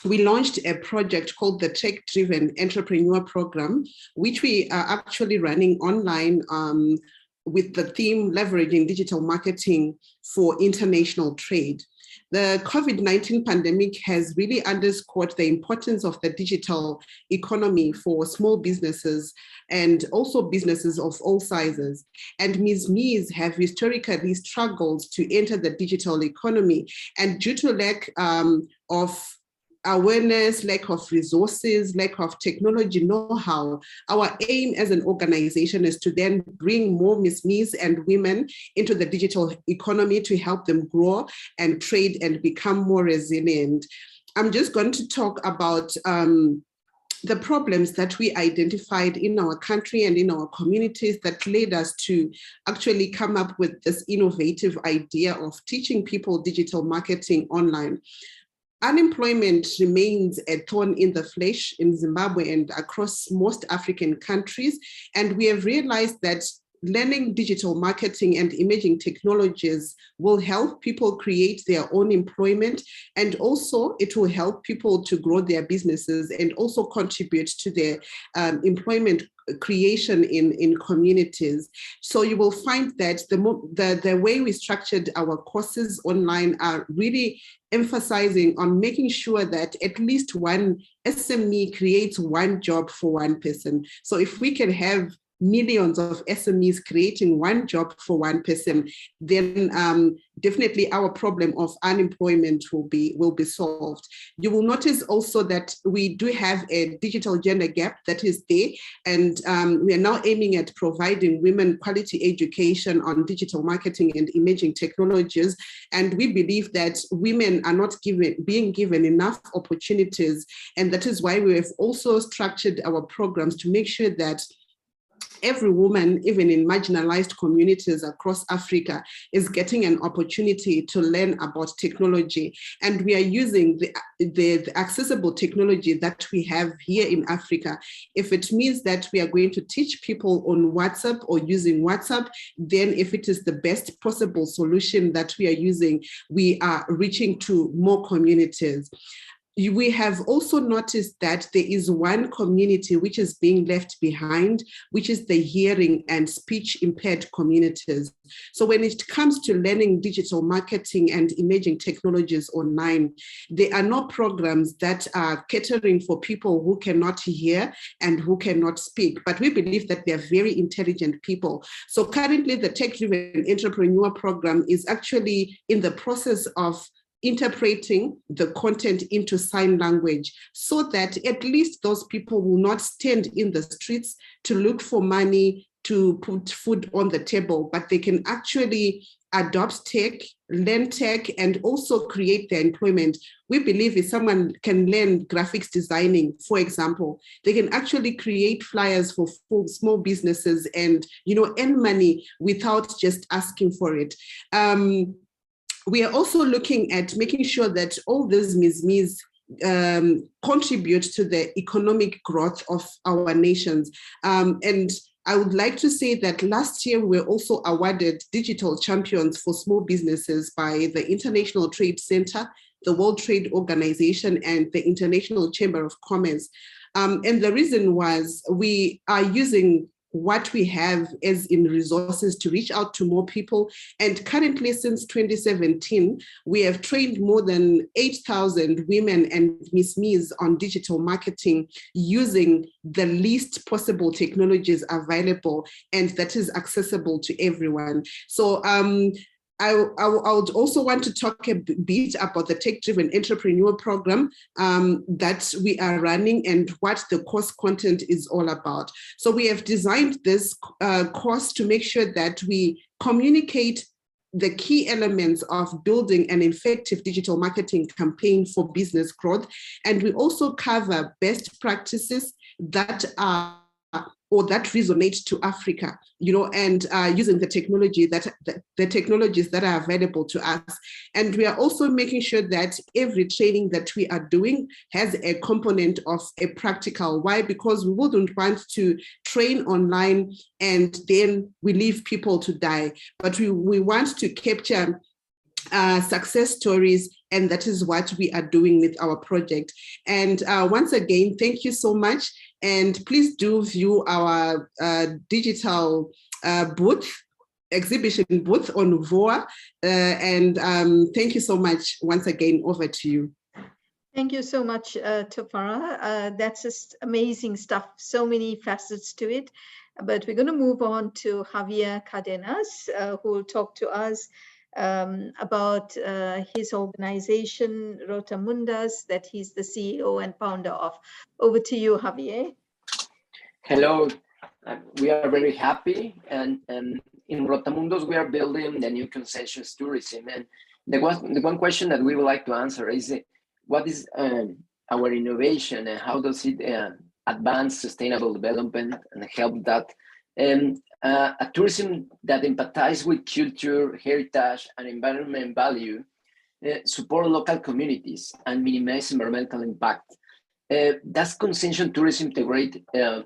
we launched a project called the Tech-Driven Entrepreneur Program, which we are actually running online with the theme leveraging digital marketing for international trade. The COVID-19 pandemic has really underscored the importance of the digital economy for small businesses and also businesses of all sizes. And SMEs have historically struggled to enter the digital economy, and due to lack of awareness, lack of resources, lack of technology know-how, our aim as an organization is to then bring more SMEs and women into the digital economy to help them grow and trade and become more resilient. I'm just going to talk about the problems that we identified in our country and in our communities that led us to actually come up with this innovative idea of teaching people digital marketing online. Unemployment remains a thorn in the flesh in Zimbabwe and across most African countries. And we have realized that learning digital marketing and emerging technologies will help people create their own employment, and also it will help people to grow their businesses and also contribute to their employment creation in communities. So you will find that the way we structured our courses online are really emphasizing on making sure that at least one SME creates one job for one person. So if we can have millions of SMEs creating one job for one person, then definitely our problem of unemployment will be solved. You will notice also that we do have a digital gender gap that is there, and we are now aiming at providing women quality education on digital marketing and emerging technologies. And we believe that women are not being given enough opportunities, and that is why we have also structured our programs to make sure that every woman, even in marginalized communities across Africa, is getting an opportunity to learn about technology. And we are using the accessible technology that we have here in Africa. If it means that we are going to teach people on WhatsApp or using WhatsApp, then if it is the best possible solution that we are using, we are reaching to more communities. We have also noticed that there is one community which is being left behind, which is the hearing and speech impaired communities. So when it comes to learning digital marketing and emerging technologies online, there are no programs that are catering for people who cannot hear and who cannot speak, but we believe that they're very intelligent people. So currently the Tech-Driven Entrepreneur Program is actually in the process of interpreting the content into sign language so that at least those people will not stand in the streets to look for money to put food on the table, but they can actually adopt tech, learn tech, and also create their employment. We believe if someone can learn graphics designing, for example, they can actually create flyers for small businesses and, earn money without just asking for it. We are also looking at making sure that all these SMEs contribute to the economic growth of our nations. And I would like to say that last year we were also awarded Digital Champions for Small Businesses by the International Trade Center, the World Trade Organization, and the International Chamber of Commerce. And the reason was we are using what we have as in resources to reach out to more people. And currently, since 2017, we have trained more than 8,000 women and SMEs on digital marketing using the least possible technologies available and that is accessible to everyone. So I would also want to talk a bit about the Tech-Driven Entrepreneur Program that we are running and what the course content is all about. So we have designed this course to make sure that we communicate the key elements of building an effective digital marketing campaign for business growth. And we also cover best practices that are or that resonate to Africa, and using the technology the technologies that are available to us. And we are also making sure that every training that we are doing has a component of a practical. Why? Because we wouldn't want to train online and then we leave people to die, but we want to capture success stories, and that is what we are doing with our project. And once again, thank you so much. And please do view our digital exhibition booth on VOA. And thank you so much once again. Over to you. Thank you so much, Tofara. That's just amazing stuff. So many facets to it. But we're going to move on to Javier Cardenas, who will talk to us about his organization, Rotamundas, that he's the CEO and founder of. Over to you, Javier. Hello, we are very happy. And in Rotamundos, we are building the new consensus tourism. And the one question that we would like to answer is, what is our innovation and how does it advance sustainable development and help that? A tourism that empathizes with culture, heritage, and environment value, support local communities, and minimize environmental impact. Does consensus tourism integrate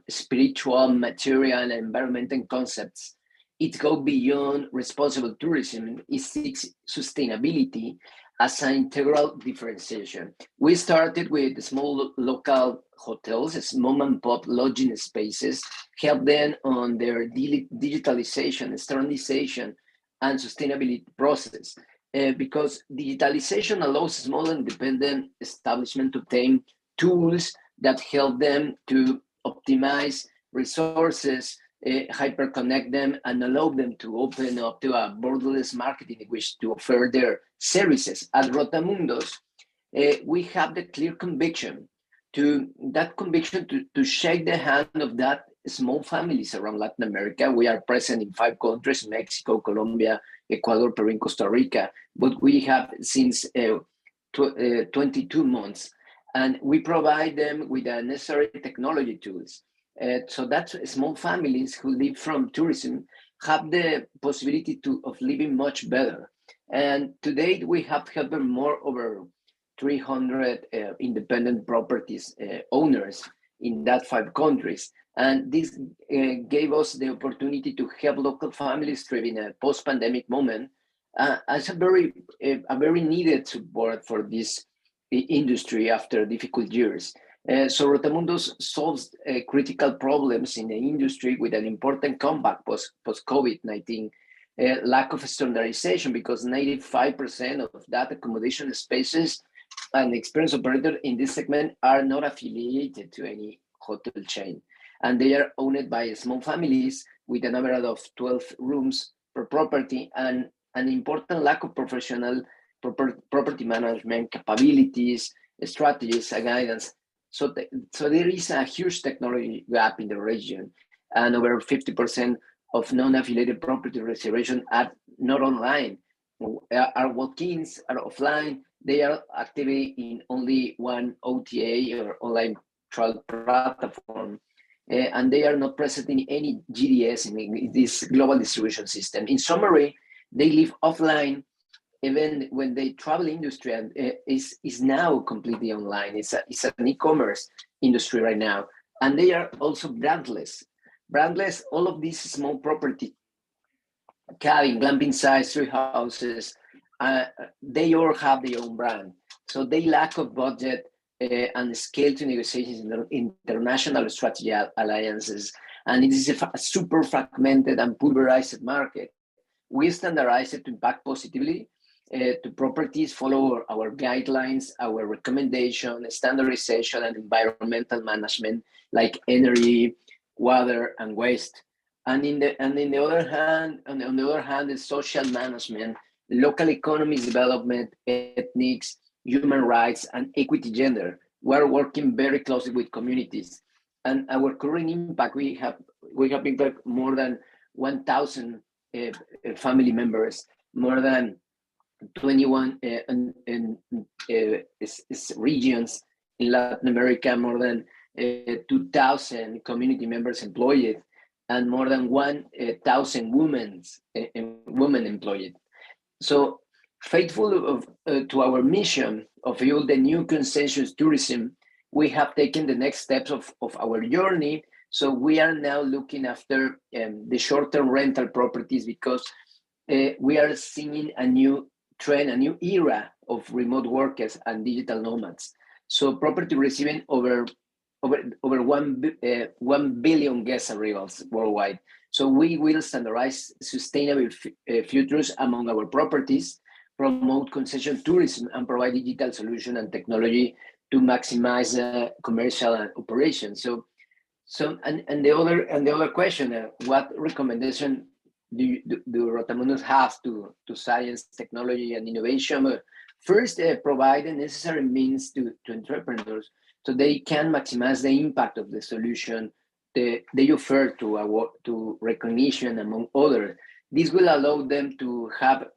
spiritual, material, and environmental concepts? It goes beyond responsible tourism. It seeks sustainability as an integral differentiation. We started with small local hotels, mom and pop lodging spaces, help them on their digitalization, standardization, and sustainability process. Because digitalization allows small independent establishments to obtain tools that help them to optimize resources, hyperconnect them, and allow them to open up to a borderless market in which to offer their services. At Rotamundos, we have the clear conviction to shake the hand of that small families around Latin America. We are present in 5 countries, Mexico, Colombia, Ecuador, Peru, and Costa Rica, but we have since 22 months. And we provide them with the necessary technology tools. So that small families who live from tourism have the possibility of living much better. And to date, we have helped more over 300 independent properties owners in that 5 countries. And this gave us the opportunity to help local families thrive in a post-pandemic moment as a very needed support for this industry after difficult years. So Rotamundos solves critical problems in the industry with an important comeback post-COVID-19. Lack of standardization, because 95% of that accommodation spaces and experienced operator in this segment are not affiliated to any hotel chain. And they are owned by small families with an average of 12 rooms per property, and an important lack of professional property management capabilities, strategies, and guidance. So there is a huge technology gap in the region, and over 50% of non-affiliated property reservations are not online, are walk-ins, are offline. They are actively in only one OTA or online trial platform, and they are not present in any GDS in this global distribution system. In summary, they live offline even when the travel industry is now completely online. It's an e-commerce industry right now, and they are also brandless. All of these small property, cabin, glamping sites, tree houses, they all have their own brand. So they lack of budget and scale to negotiations in international strategy alliances. And it is a super fragmented and pulverized market. We standardize it to impact positively to properties, follow our guidelines, our recommendation, standardization, and environmental management, like energy, water, and waste. And on the other hand, the social management, local economies development, ethnics, human rights, and equity gender. We're working very closely with communities. And our current impact, we have impacted more than 1,000 family members, more than 21 regions in Latin America, more than 2,000 community members employed, and more than 1,000 women employed. So, faithful to our mission of fuel the new consensus tourism, we have taken the next steps of our journey. So we are now looking after the short-term rental properties, because we are seeing a new trend, a new era of remote workers and digital nomads. So property receiving over 1 billion guest arrivals worldwide. So we will standardize sustainable futures among our properties, promote concession tourism, and provide digital solution and technology to maximize commercial and operations. So and the other question, what recommendation do Rotamundos have to science, technology, and innovation? First, provide the necessary means to entrepreneurs so they can maximize the impact of the solution they offer to recognition, among others. This will allow them to have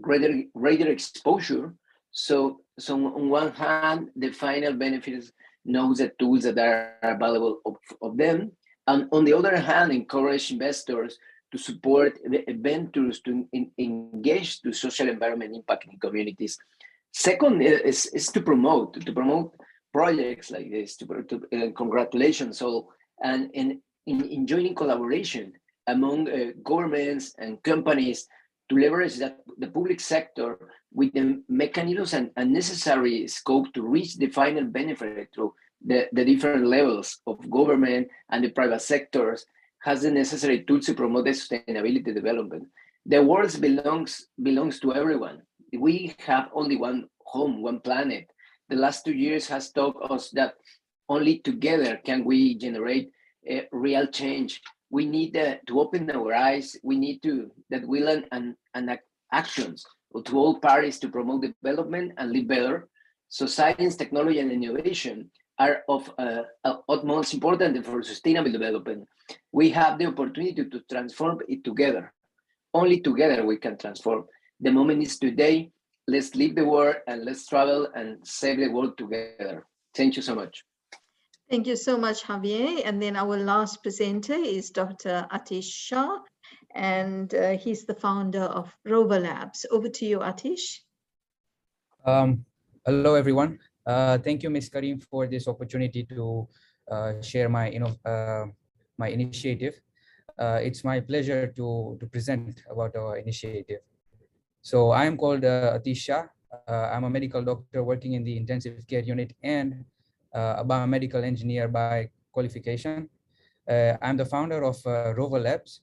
greater exposure. So on one hand, the final benefits knows the tools that are available of them, and on the other hand, encourage investors to support the ventures to engage the social environment impact in communities. Second is to promote projects like this. Congratulations all, and in joining collaboration among governments and companies to leverage the public sector with the mechanisms and necessary scope to reach the final benefit through the different levels of government and the private sectors, has the necessary tools to promote the sustainability development. The world belongs to everyone. We have only one home, one planet. The last 2 years has taught us that only together can we generate a real change. We need to open our eyes. We need that will and actions to all parties to promote development and live better. So science, technology, and innovation are of utmost importance for sustainable development. We have the opportunity to transform it together. Only together we can transform. The moment is today. Let's leave the world and let's travel and save the world together. Thank you so much. Thank you so much, Javier. And then our last presenter is Dr. Atish Shah, and he's the founder of Rover Labs. Over to you, Atish. Hello, everyone. Thank you, Ms. Karim, for this opportunity to share my, my initiative. It's my pleasure to present about our initiative. So I am called Atish Shah. I'm a medical doctor working in the intensive care unit and a biomedical engineer by qualification. I'm the founder of Rover Labs.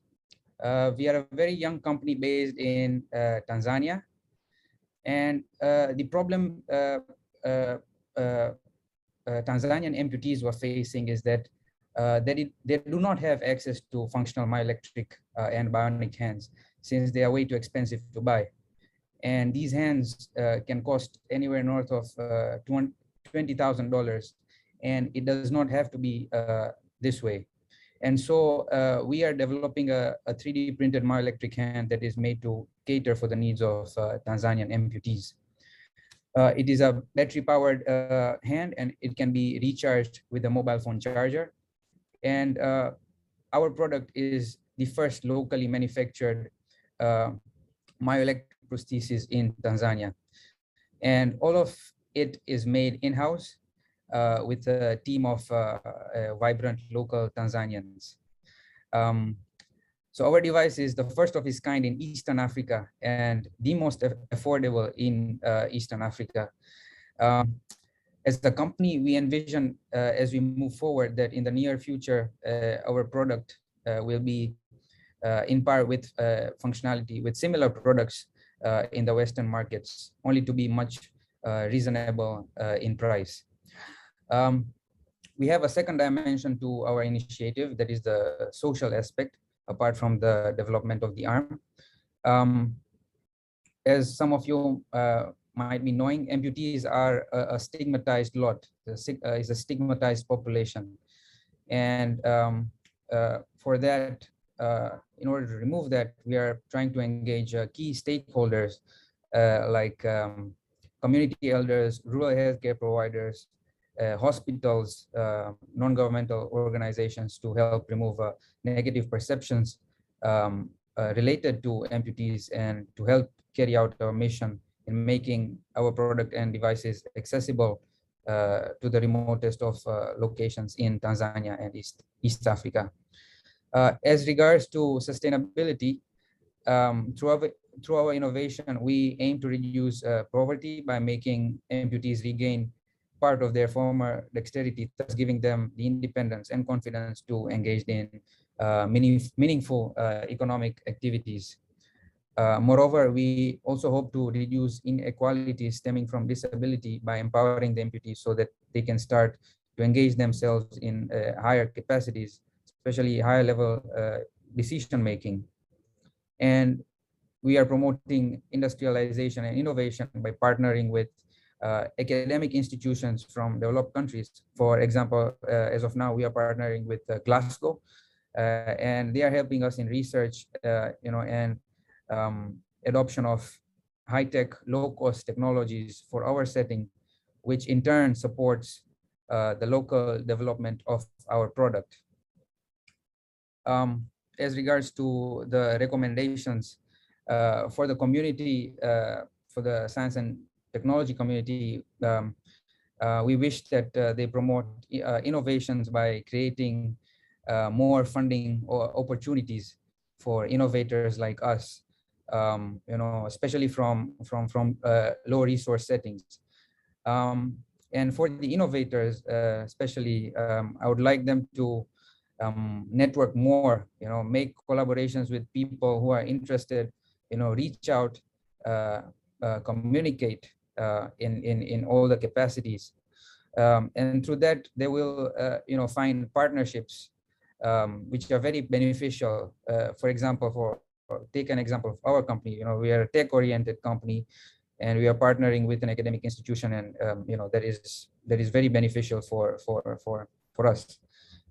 We are a very young company based in Tanzania. And the problem Tanzanian amputees were facing is that they do not have access to functional myoelectric and bionic hands, since they are way too expensive to buy. And these hands can cost anywhere north of $20,000, and it does not have to be this way. And so we are developing a 3D printed myoelectric hand that is made to cater for the needs of Tanzanian amputees. It is a battery-powered hand, and it can be recharged with a mobile phone charger. And our product is the first locally manufactured myoelectric prosthesis in Tanzania. And all of it is made in-house with a team of vibrant local Tanzanians. So our device is the first of its kind in Eastern Africa and the most affordable in Eastern Africa. As the company, we envision as we move forward that in the near future, our product will be in par with functionality with similar products in the Western markets, only to be much reasonable in price. We have a second dimension to our initiative, that is the social aspect, apart from the development of the arm. As some of you might be knowing, amputees are a stigmatized lot, is a stigmatized population. And for that, in order to remove that, we are trying to engage key stakeholders like community elders, rural healthcare providers, hospitals, non-governmental organizations to help remove negative perceptions related to amputees and to help carry out our mission in making our product and devices accessible to the remotest of locations in Tanzania and East Africa. As regards to sustainability, through our innovation, we aim to reduce poverty by making amputees regain part of their former dexterity, thus giving them the independence and confidence to engage in meaningful economic activities. Moreover, we also hope to reduce inequalities stemming from disability by empowering the amputees so that they can start to engage themselves in higher capacities, especially higher level decision making. And we are promoting industrialization and innovation by partnering with academic institutions from developed countries. For example, as of now, we are partnering with Glasgow, and they are helping us in research, and adoption of high-tech, low-cost technologies for our setting, which in turn supports the local development of our product. As regards to the recommendations for the community, for the science and technology community, we wish that they promote innovations by creating more funding or opportunities for innovators like us, especially from low resource settings. And for the innovators, especially, I would like them to network more, make collaborations with people who are interested, reach out, communicate in all the capacities. And through that, they will, find partnerships which are very beneficial. For example, take an example of our company. We are a tech-oriented company, and we are partnering with an academic institution, and that is very beneficial for us.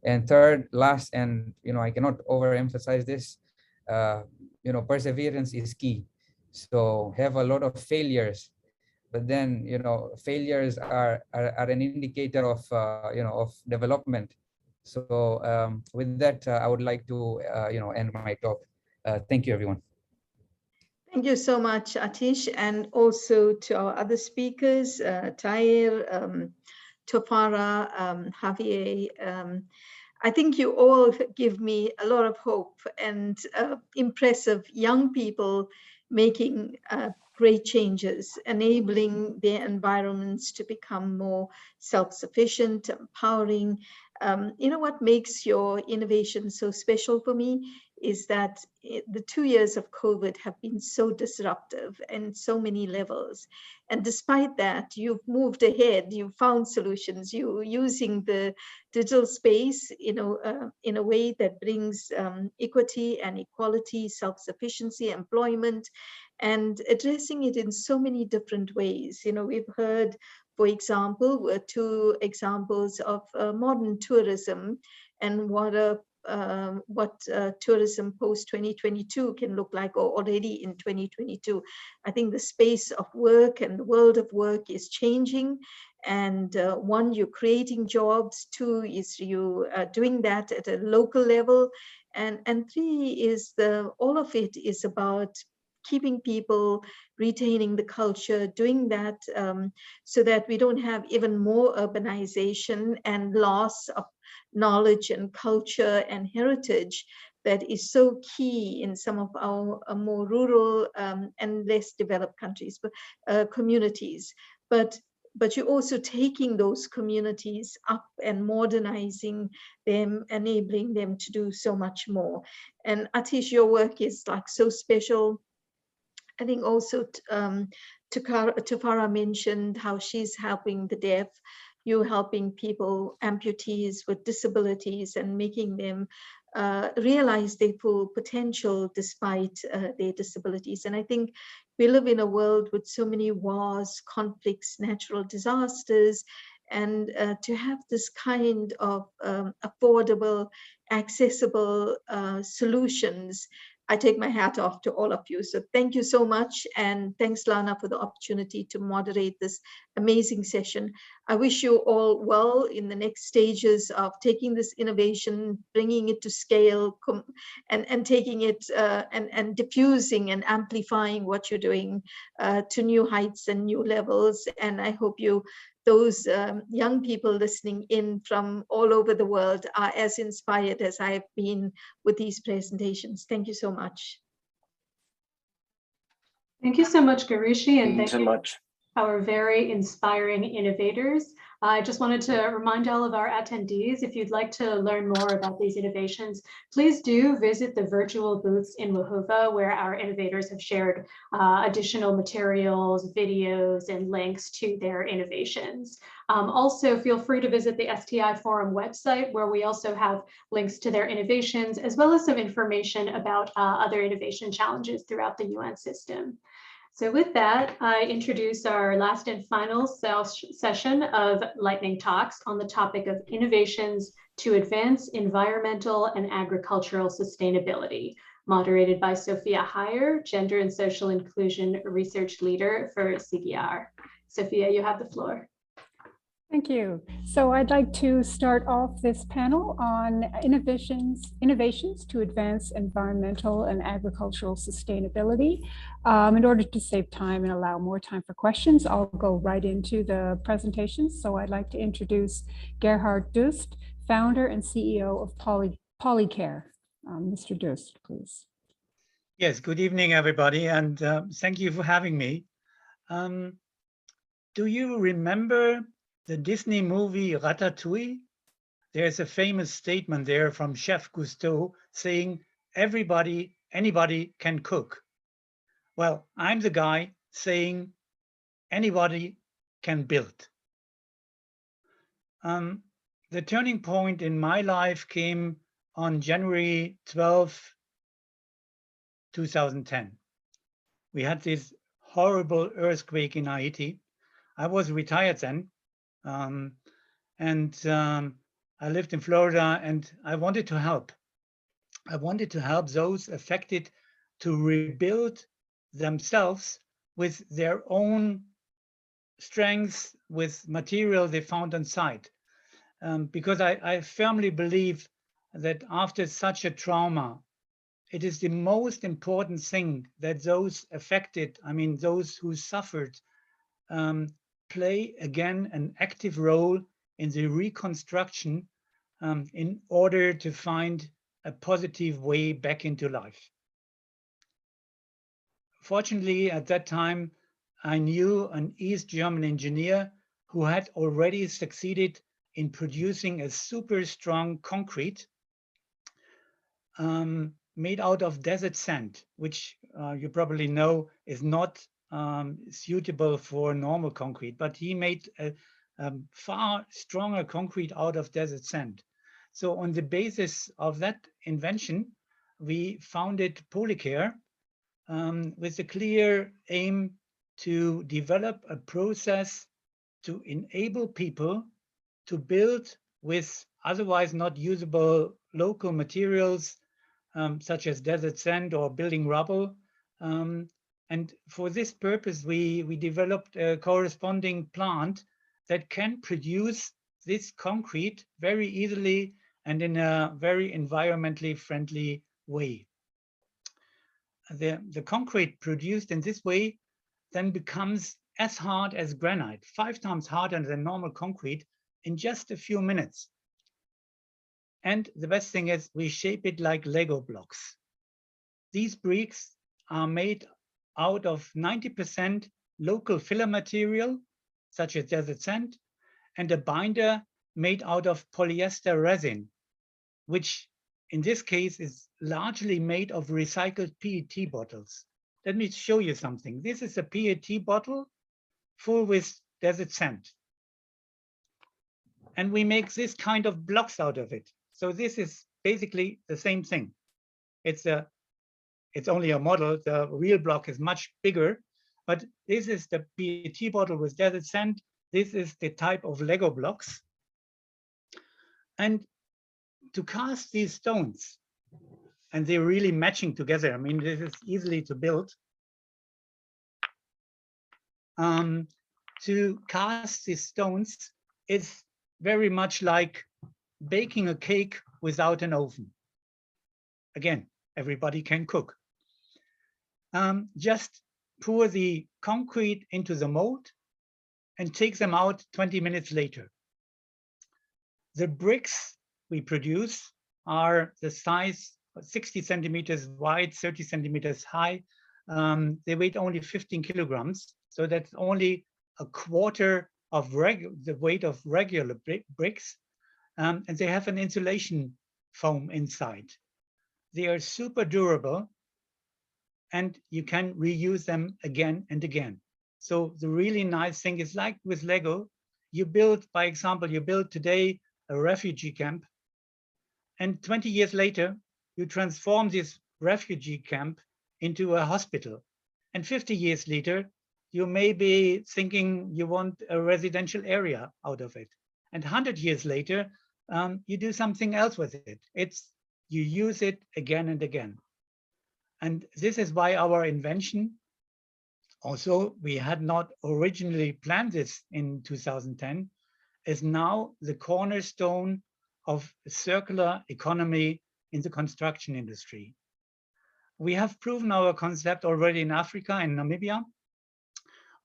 And third, last, and I cannot overemphasize this, perseverance is key. So have a lot of failures, but then, failures are an indicator of, of development. So with that, I would like to, end my talk. Thank you, everyone. Thank you so much, Atish, and also to our other speakers, Tahir, Tofara, Javier. I think you all give me a lot of hope and impressive young people making great changes, enabling their environments to become more self-sufficient, empowering. What makes your innovation so special for me is that the 2 years of COVID have been so disruptive in so many levels. And despite that, you've moved ahead, you've found solutions, you're using the digital space, in a way that brings equity and equality, self-sufficiency, employment, and addressing it in so many different ways. We've heard, for example, 2 examples of modern tourism and what tourism post 2022 can look like, or already in 2022. I think the space of work and the world of work is changing. And 1, you're creating jobs. 2 is you doing that at a local level. And 3 is all of it is about keeping people, retaining the culture, doing that so that we don't have even more urbanization and loss of knowledge and culture and heritage that is so key in some of our more rural and less developed countries, communities. But you're also taking those communities up and modernizing them, enabling them to do so much more. And Atish, your work is like so special. I think also Tafara mentioned how she's helping the deaf. You're helping people, amputees with disabilities, and making them realize their full potential despite their disabilities. And I think we live in a world with so many wars, conflicts, natural disasters, and to have this kind of affordable, accessible solutions, I take my hat off to all of you. So thank you so much. And thanks, Lana, for the opportunity to moderate this amazing session. I wish you all well in the next stages of taking this innovation, bringing it to scale, and taking it and diffusing and amplifying what you're doing to new heights and new levels. And I hope those young people listening in from all over the world are as inspired as I've been with these presentations. Thank you so much. Thank you so much, Garishi, and Thank you so much. Our very inspiring innovators. I just wanted to remind all of our attendees, if you'd like to learn more about these innovations, please do visit the virtual booths in Wahova, where our innovators have shared additional materials, videos, and links to their innovations. Also, feel free to visit the STI Forum website, where we also have links to their innovations, as well as some information about other innovation challenges throughout the UN system. So with that, I introduce our last and final session of lightning talks on the topic of innovations to advance environmental and agricultural sustainability, moderated by Sophia Heyer, Gender and Social Inclusion Research Leader for CBR. Sophia, you have the floor. Thank you. So I'd like to start off this panel on innovations to advance environmental and agricultural sustainability. In order to save time and allow more time for questions, I'll go right into the presentations. So I'd like to introduce Gerhard Dust, founder and CEO of Polycare. Mr. Dust, please. Yes, good evening, everybody, and thank you for having me. Do you remember the Disney movie Ratatouille? There's a famous statement there from Chef Cousteau saying, anybody can cook. Well, I'm the guy saying anybody can build. The turning point in my life came on January 12, 2010. We had this horrible earthquake in Haiti. I was retired then. I lived in Florida, and I wanted to help. I wanted to help those affected to rebuild themselves with their own strengths with material they found on site. Because I firmly believe that after such a trauma, it is the most important thing that those affected, I mean, those who suffered, play again an active role in the reconstruction in order to find a positive way back into life. Fortunately, at that time, I knew an East German engineer who had already succeeded in producing a super strong concrete made out of desert sand, which you probably know is not suitable for normal concrete, but he made a far stronger concrete out of desert sand. So on the basis of that invention, we founded Polycare with the clear aim to develop a process to enable people to build with otherwise not usable local materials, such as desert sand or building rubble. And for this purpose, we developed a corresponding plant that can produce this concrete very easily and in a very environmentally friendly way. The concrete produced in this way then becomes as hard as granite, 5 times harder than normal concrete in just a few minutes. And the best thing is we shape it like Lego blocks. These bricks are made out of 90% local filler material, such as desert sand, and a binder made out of polyester resin, which in this case is largely made of recycled PET bottles. Let me show you something. This is a PET bottle full with desert sand. And we make this kind of blocks out of it. So this is basically the same thing. It's only a model. The real block is much bigger, but this is the PET bottle with desert sand. This is the type of Lego blocks. And to cast these stones, and they're really matching together. I mean, this is easily to build. To cast these stones is very much like baking a cake without an oven. Again, everybody can cook. Just pour the concrete into the mold and take them out 20 minutes later. The bricks we produce are the size 60 centimeters wide, 30 centimeters high. They weigh only 15 kilograms. So that's only a quarter of the weight of regular bricks. And they have an insulation foam inside. They are super durable and you can reuse them again and again. So the really nice thing is, like with Lego, you build, by example, you build today a refugee camp, and 20 years later, you transform this refugee camp into a hospital. And 50 years later, you may be thinking you want a residential area out of it. And 100 years later, you do something else with it. You use it again and again. And this is why our invention, also we had not originally planned this in 2010, is now the cornerstone of a circular economy in the construction industry. We have proven our concept already in Africa and Namibia.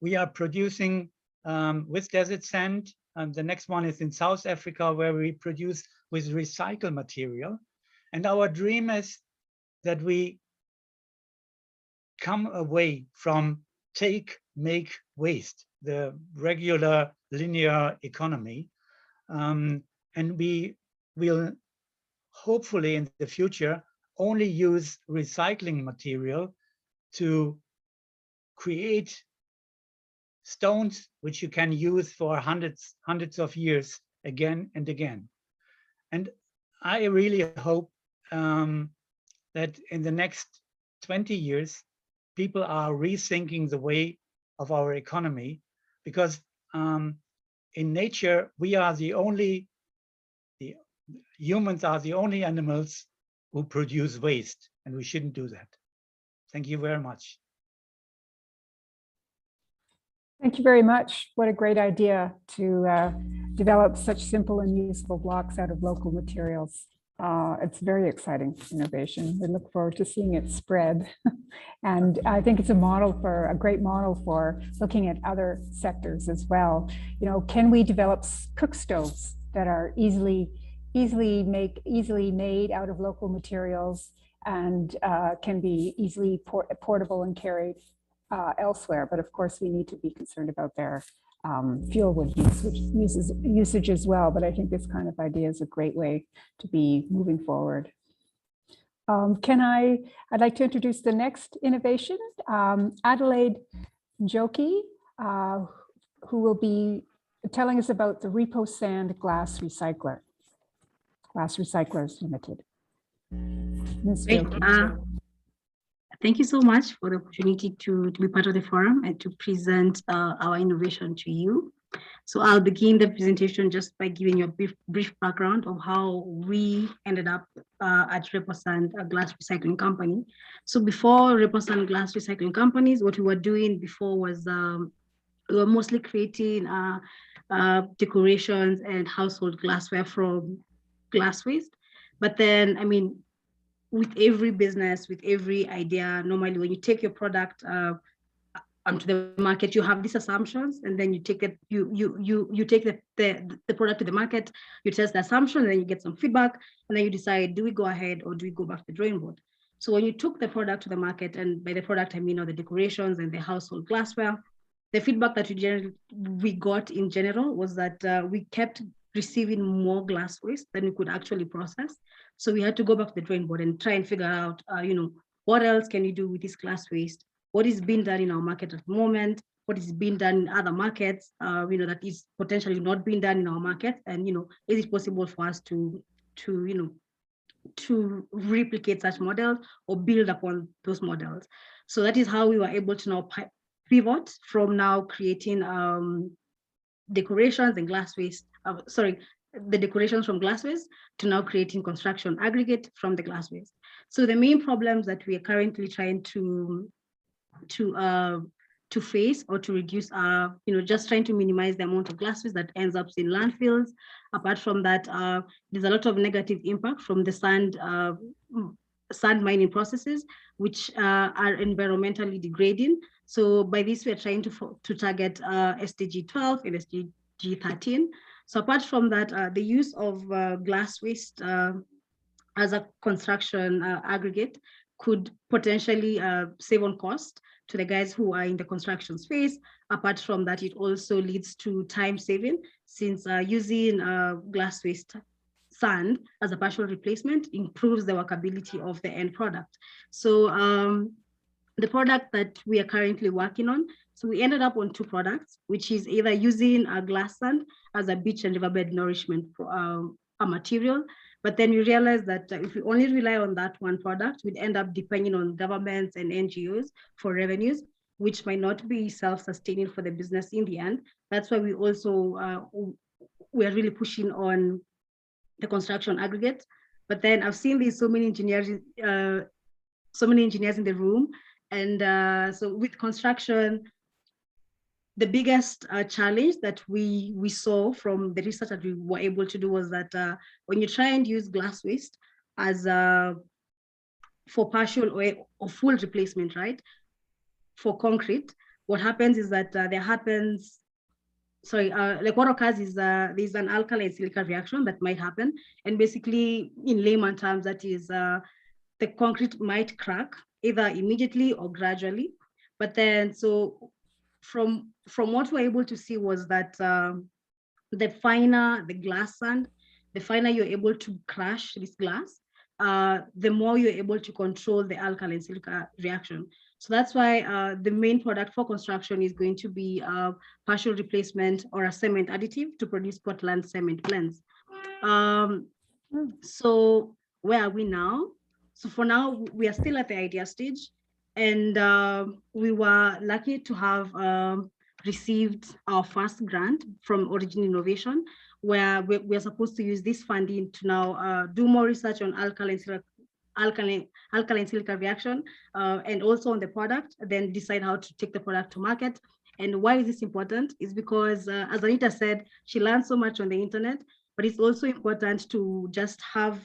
We are producing with desert sand, and the next one is in South Africa, where we produce with recycled material. And our dream is that we come away from take, make, waste, the regular linear economy. And we will hopefully in the future only use recycling material to create stones which you can use for hundreds of years again and again. And I really hope that in the next 20 years, people are rethinking the way of our economy, because in nature, humans are the only animals who produce waste, and we shouldn't do that. Thank you very much. Thank you very much. What a great idea to develop such simple and useful blocks out of local materials. It's very exciting innovation. We look forward to seeing it spread. And I think it's a great model for looking at other sectors as well. You know, can we develop cook stoves that are easily made out of local materials and can be easily portable and carried elsewhere? But of course, we need to be concerned about their fuel wood usage as well. But I think this kind of idea is a great way to be moving forward. I'd like to introduce the next innovation, Adelaide Njoki, who will be telling us about the Repo Sand Glass Recyclers Limited. Ms. Njoki. Thank you so much for the opportunity to be part of the forum and to present our innovation to you. So I'll begin the presentation just by giving you a brief background of how we ended up at Repo Sand, a glass recycling company. So before Repo Sand Glass Recycling Companies, what we were doing before was we were mostly creating decorations and household glassware from glass waste. But then, I mean, with every business, with every idea, normally when you take your product onto the market, you have these assumptions, and then you take it, you take the product to the market, you test the assumption, and then you get some feedback, and then you decide, do we go ahead or do we go back to the drawing board? So when you took the product to the market, and by the product I mean all the decorations and the household glassware, the feedback that we got in general was that we kept receiving more glass waste than we could actually process. So we had to go back to the drawing board and try and figure out, what else can you do with this glass waste? What is being done in our market at the moment? What is being done in other markets, that is potentially not being done in our market? And, is it possible for us to replicate such models or build upon those models? So that is how we were able to now pivot from now creating decorations and glass waste, the decorations from glass waste to now creating construction aggregate from the glass waste. So the main problems that we are currently trying to face or to reduce are, just trying to minimize the amount of glass waste that ends up in landfills. Apart from that, there's a lot of negative impact from the sand mining processes, which are environmentally degrading. So by this, we are trying to target SDG 12 and SDG 13. So apart from that, the use of glass waste as a construction aggregate could potentially save on cost to the guys who are in the construction space. Apart from that, it also leads to time saving, since using glass waste sand as a partial replacement improves the workability of the end product. So the product that we are currently working on, so we ended up on two products, which is either using glass sand as a beach and riverbed nourishment material. But then we realized that if we only rely on that one product, we'd end up depending on governments and NGOs for revenues, which might not be self-sustaining for the business in the end. That's why we also, we are really pushing on the construction aggregate. But then I've seen these so many engineers in the room. And so with construction, the biggest challenge that we saw from the research that we were able to do was that when you try and use glass waste as for partial or full replacement, right, for concrete, what happens is that like what occurs is there's an alkali and silica reaction that might happen. And basically, in layman terms, that is the concrete might crack either immediately or gradually. But then, so from what we're able to see was that the finer the glass sand, the finer you're able to crush this glass, the more you're able to control the alkali and silica reaction. So that's why the main product for construction is going to be a partial replacement or a cement additive to produce Portland cement blends. So where are we now? So for now, we are still at the idea stage. And we were lucky to have received our first grant from Origin Innovation, where we are supposed to use this funding to now do more research on alkaline silica reaction and also on the product, then decide how to take the product to market And why is this important? Is because, as Anita said, she learned so much on the internet, but it's also important to just have,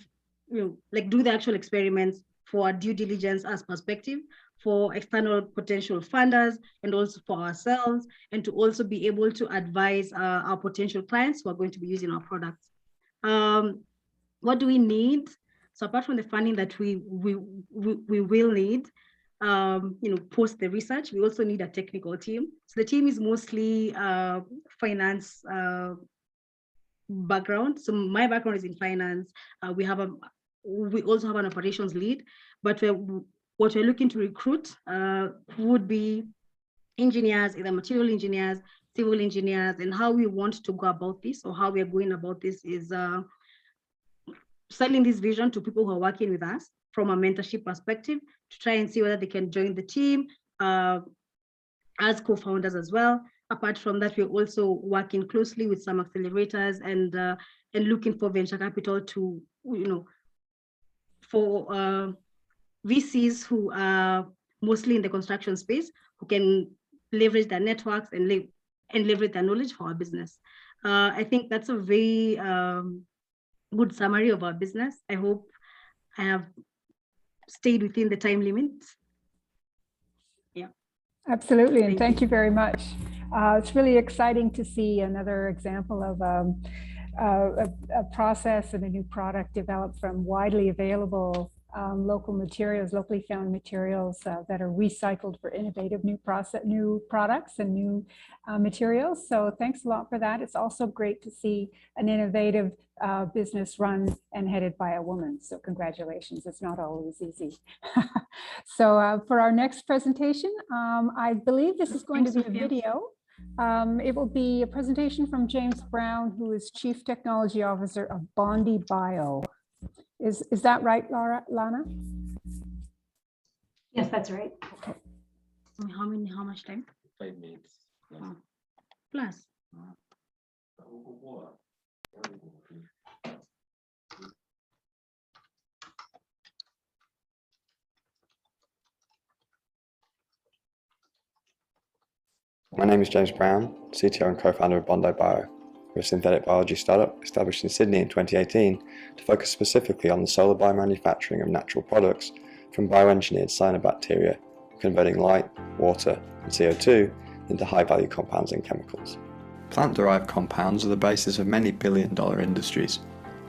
like do the actual experiments for due diligence as perspective, for external potential funders, and also for ourselves, and to also be able to advise our potential clients who are going to be using our products. What do we need? So apart from the funding that we will need, post the research, we also need a technical team. So the team is mostly finance background. So my background is in finance. We also have an operations lead, but what we're looking to recruit would be engineers, either material engineers, civil engineers, and how we want to go about this, or how we are going about this is selling this vision to people who are working with us from a mentorship perspective, to try and see whether they can join the team as co-founders as well. Apart from that, we're also working closely with some accelerators and looking for venture capital to, for VCs who are mostly in the construction space, who can leverage their networks and leverage their knowledge for our business. I think that's a very good summary of our business. I hope I have stayed within the time limit. Yeah. Absolutely, and thank you very much. It's really exciting to see another example of a process and a new product developed from widely available local materials, locally found materials that are recycled for innovative new products and new materials. So thanks a lot for that. It's also great to see an innovative business run and headed by a woman. So congratulations. It's not always easy. So for our next presentation, I believe this is going to be a video. It will be a presentation from James Brown, who is Chief Technology Officer of Bondi Bio. Is that right, Lana? Yes, that's right. Okay. How much time? 5 minutes. Plus. My name is James Brown, CTO and co-founder of Bondi Bio. We're a synthetic biology startup established in Sydney in 2018 to focus specifically on the solar biomanufacturing of natural products from bioengineered cyanobacteria, converting light, water, and CO2 into high-value compounds and chemicals. Plant-derived compounds are the basis of many billion-dollar industries,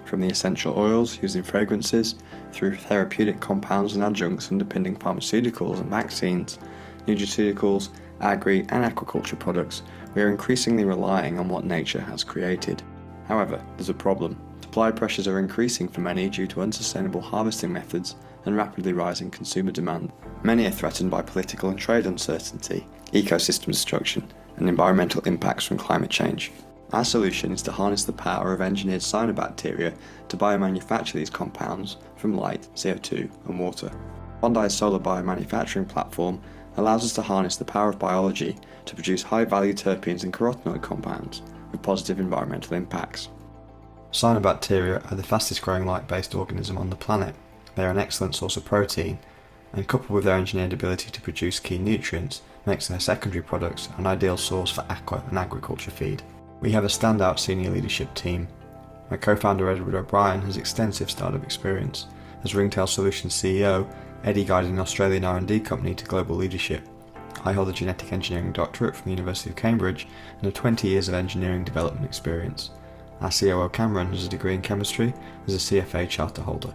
from the essential oils used in fragrances through therapeutic compounds and adjuncts underpinning pharmaceuticals and vaccines, nutraceuticals, agri and aquaculture products. We are increasingly relying on what nature has created. However, there's a problem. Supply pressures are increasing for many due to unsustainable harvesting methods and rapidly rising consumer demand. Many are threatened by political and trade uncertainty, ecosystem destruction, and environmental impacts from climate change. Our solution is to harness the power of engineered cyanobacteria to biomanufacture these compounds from light, CO2, and water. Bondi's solar biomanufacturing platform allows us to harness the power of biology to produce high-value terpenes and carotenoid compounds with positive environmental impacts. Cyanobacteria are the fastest-growing light-based organism on the planet. They are an excellent source of protein, and coupled with their engineered ability to produce key nutrients, makes their secondary products an ideal source for aqua and agriculture feed. We have a standout senior leadership team. My co-founder Edward O'Brien has extensive startup experience. As Ringtail Solutions CEO, Eddie guided an Australian R&D company to global leadership. I hold a genetic engineering doctorate from the University of Cambridge and have 20 years of engineering development experience. Our COO Cameron has a degree in chemistry as a CFA charter holder.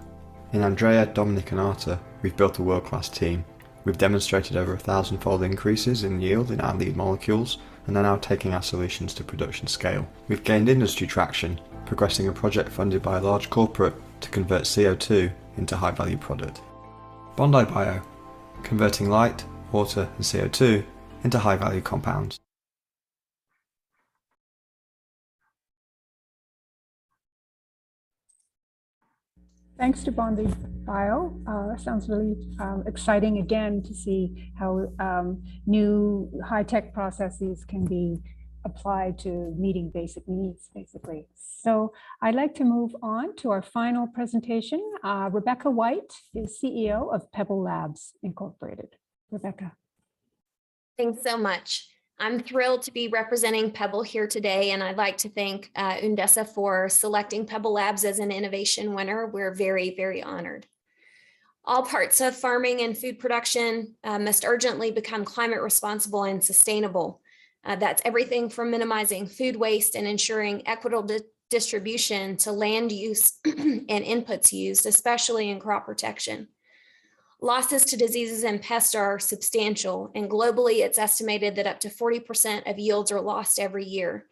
In Andrea, Dominic and Arta, we've built a world-class team. We've demonstrated over 1,000-fold increases in yield in our lead molecules and are now taking our solutions to production scale. We've gained industry traction, progressing a project funded by a large corporate to convert CO2 into high-value product. Bondi Bio, converting light, water and CO2 into high-value compounds. Thanks to Bondi Bio. Sounds really exciting again to see how new high-tech processes can be applied to meeting basic needs, basically. So I'd like to move on to our final presentation. Rebecca White is CEO of Pebble Labs Incorporated. Rebecca. Thanks so much. I'm thrilled to be representing Pebble here today, and I'd like to thank UNDESA for selecting Pebble Labs as an innovation winner. We're very, very honored. All parts of farming and food production must urgently become climate responsible and sustainable. That's everything from minimizing food waste and ensuring equitable distribution to land use and inputs used, especially in crop protection. Losses to diseases and pests are substantial, and globally it's estimated that up to 40% of yields are lost every year.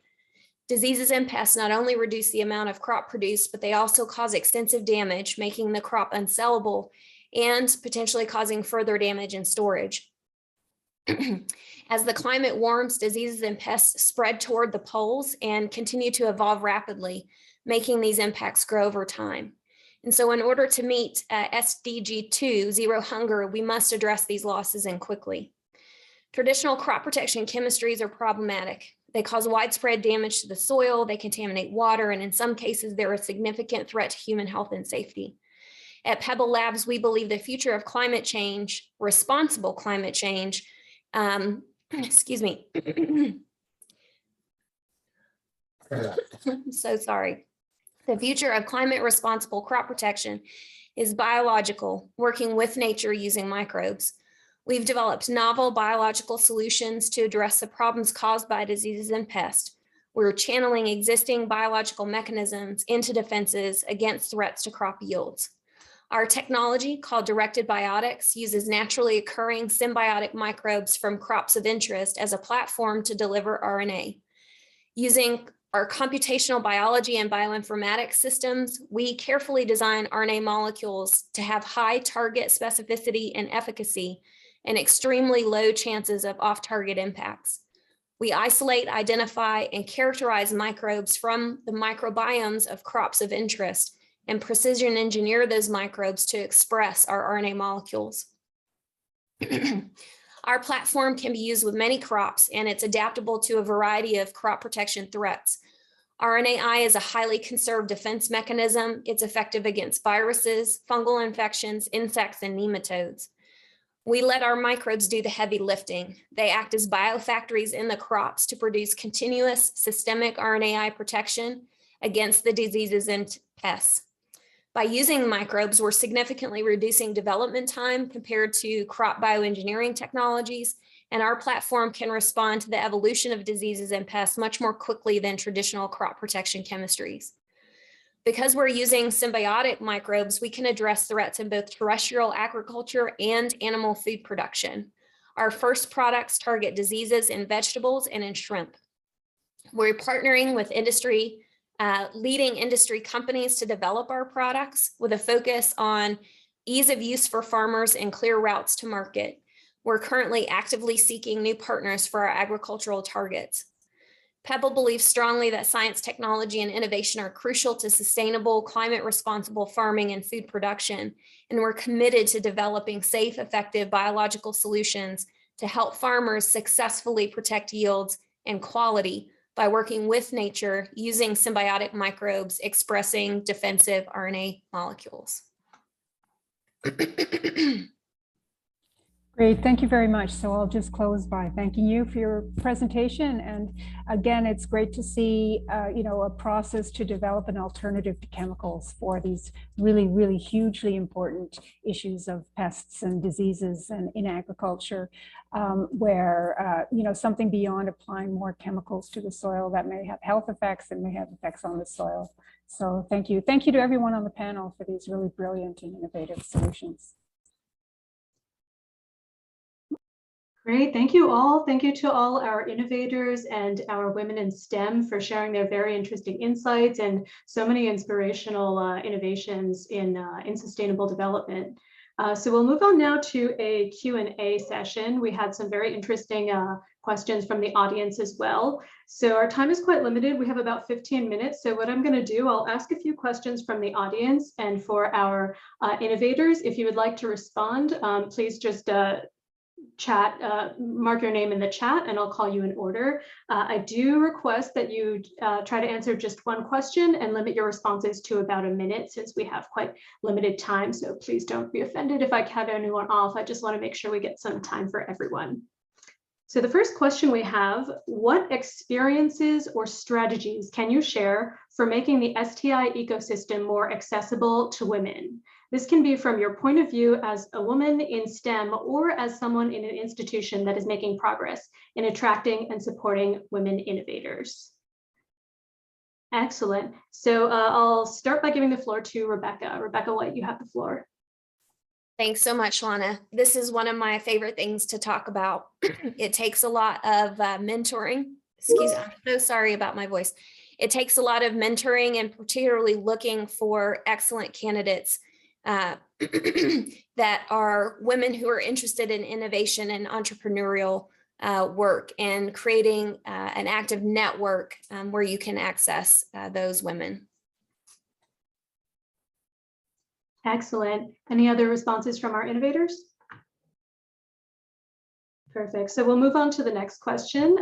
Diseases and pests not only reduce the amount of crop produced, but they also cause extensive damage, making the crop unsellable and potentially causing further damage in storage. As the climate warms, diseases and pests spread toward the poles and continue to evolve rapidly, making these impacts grow over time. And so in order to meet SDG 2, zero hunger, we must address these losses and quickly. Traditional crop protection chemistries are problematic. They cause widespread damage to the soil, they contaminate water, and in some cases, they're a significant threat to human health and safety. At Pebble Labs, we believe the future of climate change, responsible climate change, excuse me. I'm so sorry. The future of climate responsible crop protection is biological, working with nature using microbes. We've developed novel biological solutions to address the problems caused by diseases and pests. We're channeling existing biological mechanisms into defenses against threats to crop yields. Our technology, called directed biotics, uses naturally occurring symbiotic microbes from crops of interest as a platform to deliver RNA. Using our computational biology and bioinformatics systems, we carefully design RNA molecules to have high target specificity and efficacy and extremely low chances of off-target impacts. We isolate, identify, and characterize microbes from the microbiomes of crops of interest and precision engineer those microbes to express our RNA molecules. Our platform can be used with many crops, and it's adaptable to a variety of crop protection threats. RNAi is a highly conserved defense mechanism. It's effective against viruses, fungal infections, insects, and nematodes. We let our microbes do the heavy lifting. They act as biofactories in the crops to produce continuous systemic RNAi protection against the diseases and pests. By using microbes, we're significantly reducing development time compared to crop bioengineering technologies, and our platform can respond to the evolution of diseases and pests much more quickly than traditional crop protection chemistries. Because we're using symbiotic microbes, we can address threats in both terrestrial agriculture and animal food production. Our first products target diseases in vegetables and in shrimp. We're partnering with leading industry companies to develop our products with a focus on ease of use for farmers and clear routes to market. We're currently actively seeking new partners for our agricultural targets. Pebble believes strongly that science, technology, and innovation are crucial to sustainable, climate responsible farming and food production, and we're committed to developing safe, effective biological solutions to help farmers successfully protect yields and quality by working with nature using symbiotic microbes expressing defensive RNA molecules. Great, thank you very much. So I'll just close by thanking you for your presentation. And again, it's great to see, a process to develop an alternative to chemicals for these really, really hugely important issues of pests and diseases and in agriculture, where, something beyond applying more chemicals to the soil that may have health effects and may have effects on the soil. So thank you. Thank you to everyone on the panel for these really brilliant and innovative solutions. Great, thank you all. Thank you to all our innovators and our women in STEM for sharing their very interesting insights and so many inspirational innovations in sustainable development. So we'll move on now to a Q&A session. We had some very interesting questions from the audience as well. So our time is quite limited. We have about 15 minutes. So what I'm going to do, I'll ask a few questions from the audience, and for our innovators, if you would like to respond, please just mark your name in the chat and I'll call you in order. I do request that you try to answer just one question and limit your responses to about a minute, since we have quite limited time. So please don't be offended if I cut anyone off. I just want to make sure we get some time for everyone. So the first question we have, what experiences or strategies can you share for making the STI ecosystem more accessible to women? This can be from your point of view as a woman in STEM or as someone in an institution that is making progress in attracting and supporting women innovators. Excellent. So I'll start by giving the floor to Rebecca. Rebecca White, you have the floor. Thanks so much, Lana. This is one of my favorite things to talk about. It takes a lot of mentoring. Excuse me, I'm so sorry about my voice. It takes a lot of mentoring and particularly looking for excellent candidates that are women who are interested in innovation and entrepreneurial work, and creating an active network where you can access those women. Excellent. Any other responses from our innovators? Perfect. So we'll move on to the next question.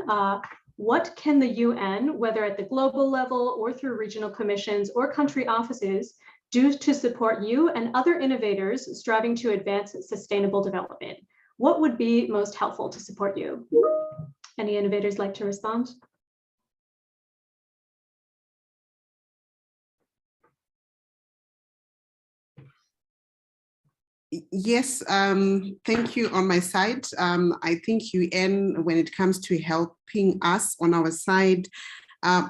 What can the UN, whether at the global level or through regional commissions or country offices, do to support you and other innovators striving to advance sustainable development? What would be most helpful to support you? Any innovators like to respond? Yes, thank you on my side. I think UN, when it comes to helping us on our side,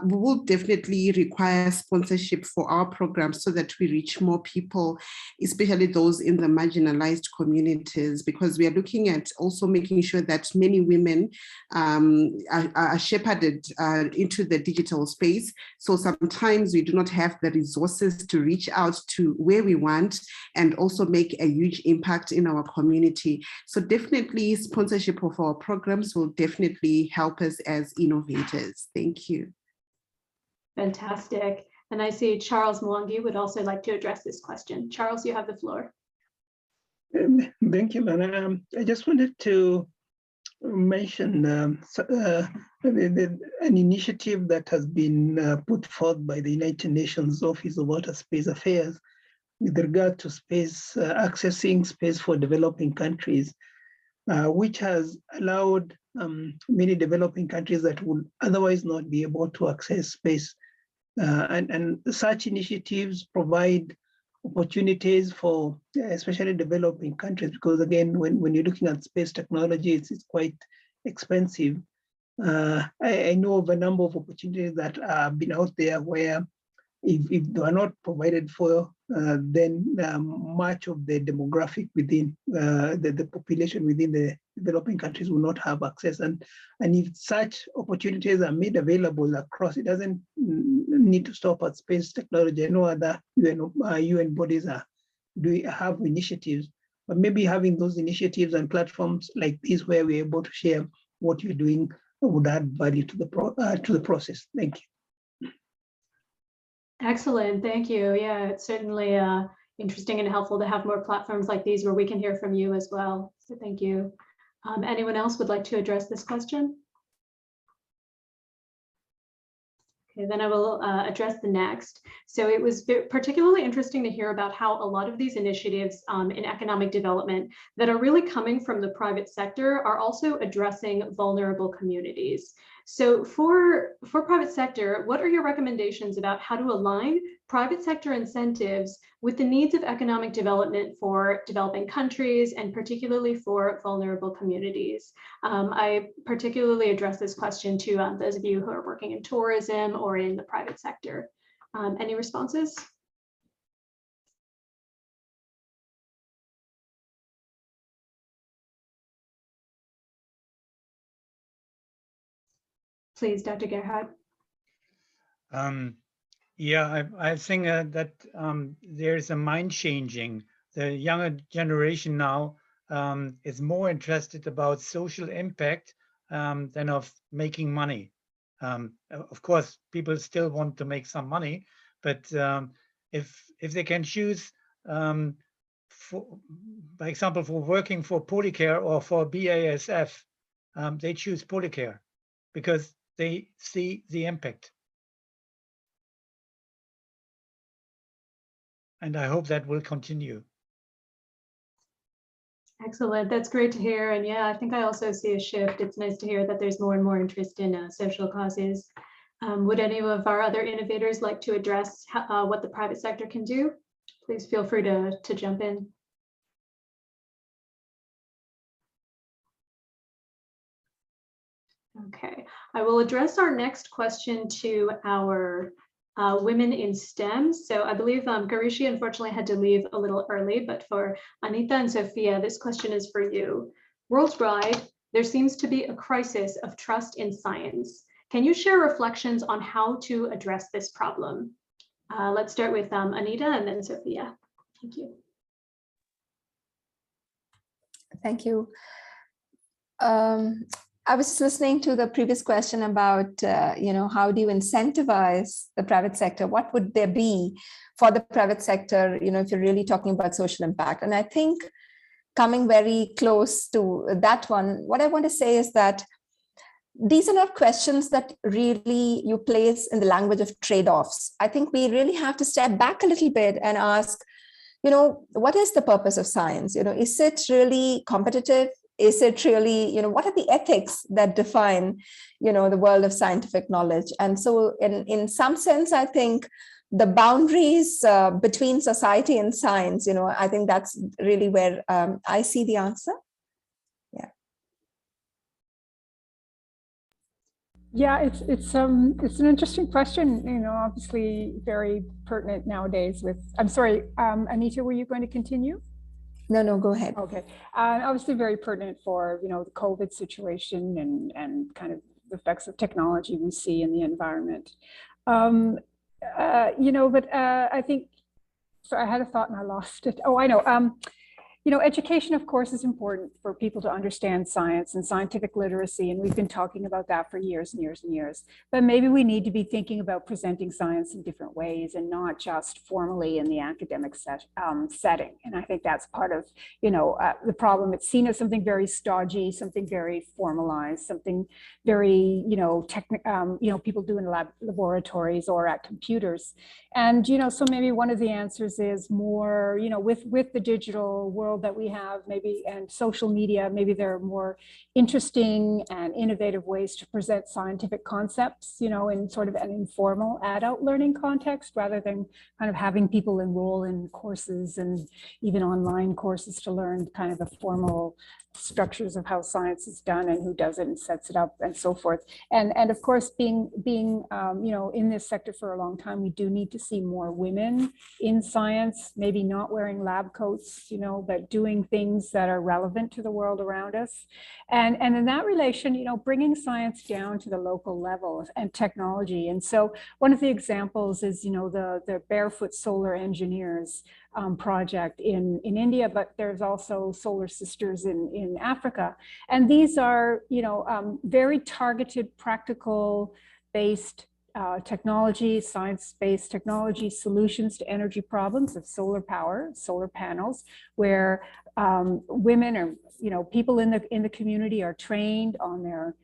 we will definitely require sponsorship for our programs so that we reach more people, especially those in the marginalized communities, because we are looking at also making sure that many women are shepherded into the digital space. So sometimes we do not have the resources to reach out to where we want and also make a huge impact in our community. So definitely sponsorship of our programs will definitely help us as innovators. Thank you. Fantastic. And I see Charles Mwangi would also like to address this question. Charles, you have the floor. Thank you, Lana. I just wanted to mention an initiative that has been put forth by the United Nations Office of Outer Space Affairs with regard to space, accessing space for developing countries, which has allowed many developing countries that would otherwise not be able to access space. And such initiatives provide opportunities for especially developing countries, because again, when you're looking at space technology, it's quite expensive. I know of a number of opportunities that have been out there where if they are not provided for, then much of the demographic within the population within the developing countries will not have access. And if such opportunities are made available across, it doesn't need to stop at space technology. I know other UN bodies have initiatives, but maybe having those initiatives and platforms like this where we're able to share what you're doing would add value to the process. Thank you. Excellent, thank you. Yeah, it's certainly interesting and helpful to have more platforms like these where we can hear from you as well. So thank you. Anyone else would like to address this question? Okay, then I will address the next. So it was particularly interesting to hear about how a lot of these initiatives in economic development that are really coming from the private sector are also addressing vulnerable communities. So for private sector, what are your recommendations about how to align private sector incentives with the needs of economic development for developing countries and particularly for vulnerable communities? I particularly address this question to those of you who are working in tourism or in the private sector. Any responses? Please, Dr. Gerhard. Yeah, I think that there's a mind changing. The younger generation now is more interested about social impact than of making money. Of course, people still want to make some money, but if they can choose, by example, for working for Polycare or for BASF, they choose Polycare because they see the impact. And I hope that will continue. Excellent. That's great to hear. And yeah, I think I also see a shift. It's nice to hear that there's more and more interest in social causes. Would any of our other innovators like to address what the private sector can do? Please feel free to jump in. Okay, I will address our next question to our women in STEM. So I believe Garishi unfortunately had to leave a little early, but for Anita and Sophia, this question is for you. Worldwide, there seems to be a crisis of trust in science. Can you share reflections on how to address this problem? Let's start with Anita and then Sophia. Thank you. Thank you. I was listening to the previous question about, how do you incentivize the private sector? What would there be for the private sector, if you're really talking about social impact? And I think coming very close to that one, what I want to say is that these are not questions that really you place in the language of trade-offs. I think we really have to step back a little bit and ask, what is the purpose of science? Is it really competitive? Is it really, what are the ethics that define, the world of scientific knowledge? And so in some sense, I think the boundaries between society and science, I think that's really where I see the answer. Yeah. Yeah, it's an interesting question, obviously very pertinent nowadays with, I'm sorry, Anita, were you going to continue? No, go ahead. Okay. Obviously very pertinent for, the COVID situation and kind of the effects of technology we see in the environment. But I think, so I had a thought and I lost it. Oh, I know. Education, of course, is important for people to understand science and scientific literacy, and we've been talking about that for years and years and years. But maybe we need to be thinking about presenting science in different ways and not just formally in the academic setting. And I think that's part of, the problem. It's seen as something very stodgy, something very formalized, something very, people do in laboratories or at computers. And, so maybe one of the answers is more, with the digital world that we have, maybe, and social media, maybe there are more interesting and innovative ways to present scientific concepts, in sort of an informal adult learning context, rather than kind of having people enroll in courses and even online courses to learn kind of the formal structures of how science is done and who does it and sets it up and so forth. And of course, being in this sector for a long time, we do need to see more women in science, maybe not wearing lab coats, but doing things that are relevant to the world around us. And in that relation, bringing science down to the local level and technology. And so one of the examples is, the Barefoot Solar Engineers project in India, but there's also Solar Sisters in Africa. And these are, very targeted, practical based technology, science-based technology solutions to energy problems of solar power, solar panels, where women or people in the community are trained on their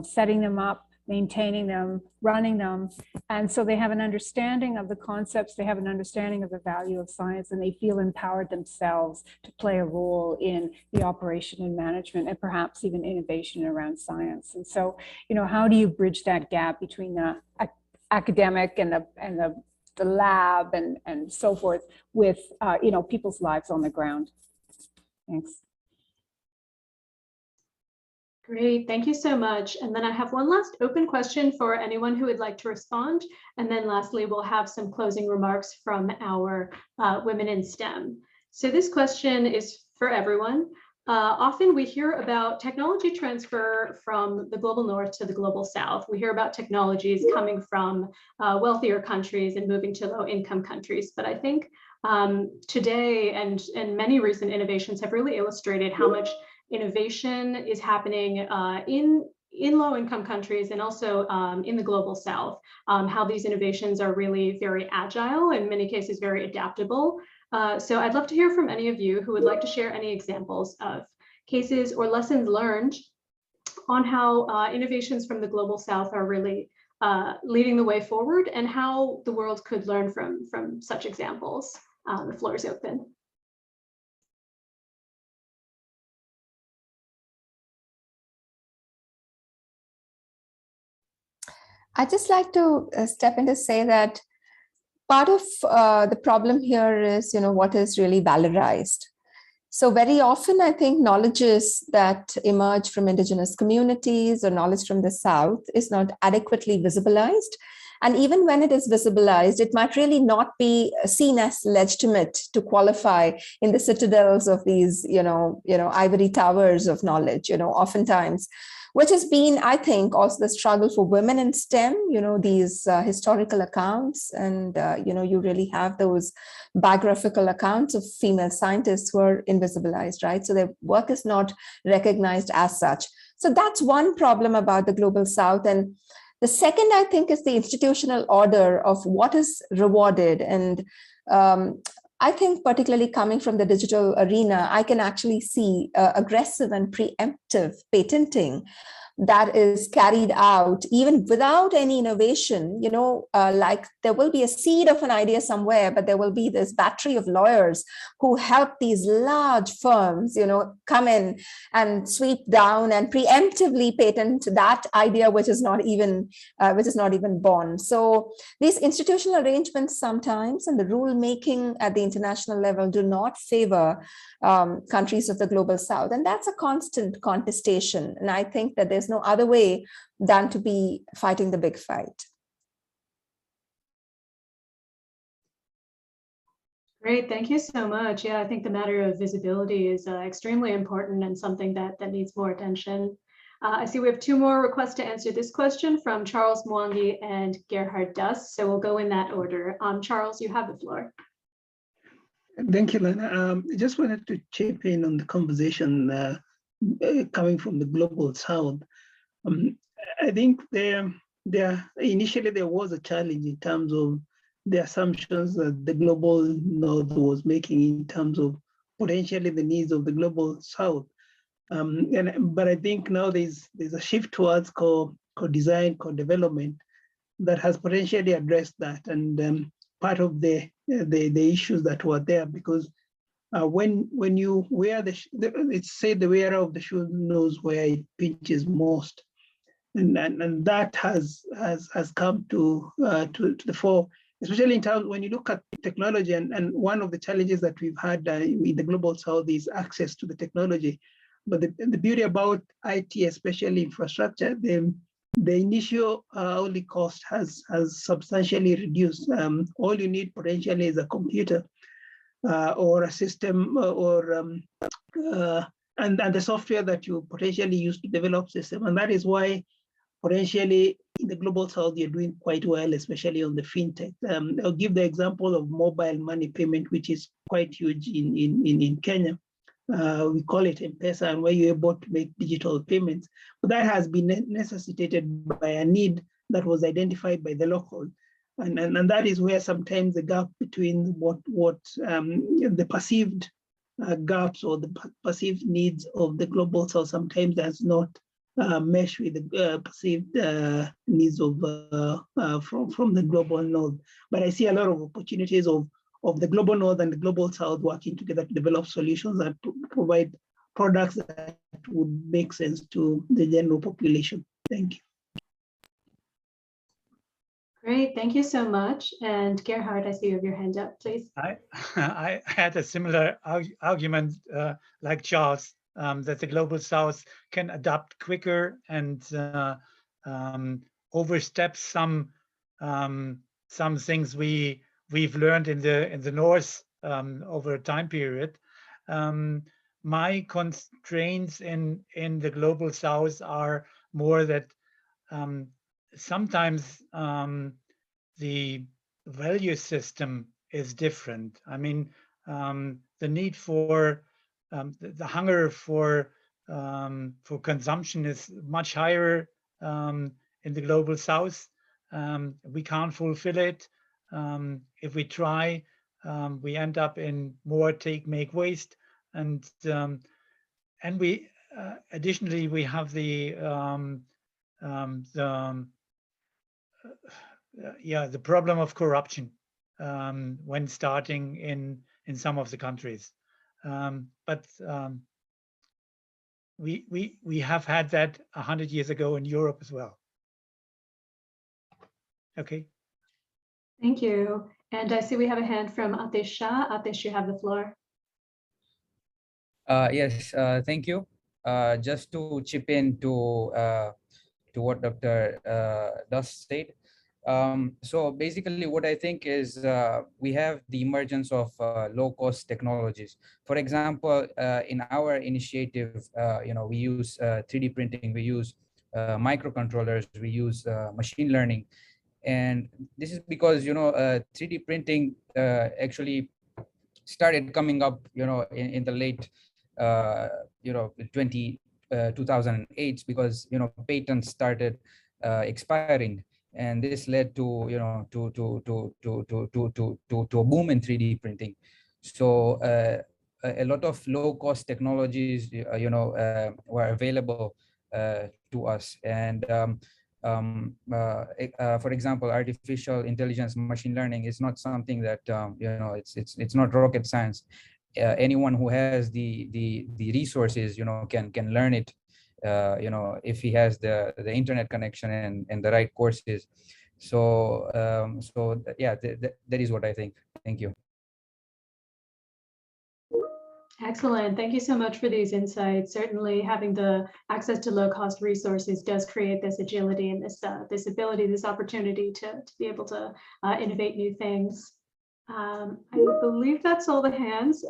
setting them up, maintaining them, running them. And so they have an understanding of the concepts, they have an understanding of the value of science, and they feel empowered themselves to play a role in the operation and management and perhaps even innovation around science. And so, how do you bridge that gap between the academic and the lab and so forth with, people's lives on the ground? Thanks. Great, thank you so much. And then I have one last open question for anyone who would like to respond. And then lastly, we'll have some closing remarks from our women in STEM. So this question is for everyone. Often we hear about technology transfer from the global north to the global south. We hear about technologies coming from wealthier countries and moving to low-income countries. But I think today and many recent innovations have really illustrated how much innovation is happening in low-income countries and also in the global south, how these innovations are really very agile, in many cases very adaptable. So I'd love to hear from any of you who would like to share any examples of cases or lessons learned on how innovations from the global south are really leading the way forward and how the world could learn from such examples. The floor is open. I'd just like to step in to say that part of the problem here is, what is really valorized. So very often, I think knowledges that emerge from indigenous communities or knowledge from the South is not adequately visibilized. And even when it is visibilized, it might really not be seen as legitimate to qualify in the citadels of these, ivory towers of knowledge, oftentimes, which has been, I think, also the struggle for women in STEM, these historical accounts. And, you really have those biographical accounts of female scientists who are invisibilized, right? So their work is not recognized as such. So that's one problem about the Global South. And the second, I think, is the institutional order of what is rewarded. And I think particularly coming from the digital arena, I can actually see aggressive and preemptive patenting that is carried out even without any innovation, like there will be a seed of an idea somewhere, but there will be this battery of lawyers who help these large firms, come in and sweep down and preemptively patent that idea, which is not even born. So these institutional arrangements sometimes and the rule making at the international level do not favor countries of the Global South. And that's a constant contestation. And I think that there's no other way than to be fighting the big fight. Great, thank you so much. Yeah, I think the matter of visibility is extremely important and something that needs more attention. I see we have two more requests to answer this question from Charles Mwangi and Gerhard Duss. So we'll go in that order. Charles, you have the floor. Thank you, Lana. I just wanted to chip in on the conversation coming from the Global South. I think initially there was a challenge in terms of the assumptions that the Global North was making in terms of potentially the needs of the Global South. But I think now there's a shift towards co-design, co-development that has potentially addressed that. And part of the issues that were there, because when you wear it's said the wearer of the shoe knows where it pinches most, and that has come to the fore, especially in terms when you look at technology. And one of the challenges that we've had in the Global South is access to the technology. But the beauty about IT, especially infrastructure, the initial hourly cost has substantially reduced. All you need potentially is a computer or a system and the software that you potentially use to develop system. And that is why potentially in the Global South, you're doing quite well, especially on the fintech. I'll give the example of mobile money payment, which is quite huge in Kenya. We call it M-Pesa, and where you're able to make digital payments. But that has been necessitated by a need that was identified by the local. And that is where sometimes the gap between what the perceived gaps or the perceived needs of the Global South sometimes does not mesh with the perceived needs of from the Global North. But I see a lot of opportunities of the Global North and the Global South working together to develop solutions that provide products that would make sense to the general population. Thank you. Great, thank you so much. And Gerhard, I see you have your hand up, please. I had a similar argument like Charles, that the Global South can adapt quicker and overstep some things we've learned in the North over a time period. My constraints in the Global South are more that sometimes the value system is different. I mean, the need for the hunger for consumption is much higher in the Global South. We can't fulfill it. If we try, we end up in more take, make, waste, and we additionally we have the problem of corruption when starting in some of the countries. But we have had that 100 years ago in Europe as well. Okay. Thank you. And I see we have a hand from Atish Shah. Atish, you have the floor. Yes, thank you. Just to chip in to what Dr. Das said. So basically what I think is we have the emergence of low-cost technologies. For example, in our initiative, we use 3D printing, we use microcontrollers, we use machine learning. And this is because, 3D printing actually started coming up, in the late, 2008, because, patents started expiring. And this led to, to a boom in 3D printing. So a lot of low-cost technologies, were available to us. And for example, artificial intelligence, machine learning is not something that it's not rocket science. Anyone who has the resources, can learn it. If he has the internet connection and the right courses. So yeah, that is what I think. Thank you. Excellent. Thank you so much for these insights. Certainly having the access to low-cost resources does create this agility and this ability, this opportunity to be able to innovate new things. I believe that's all the hands.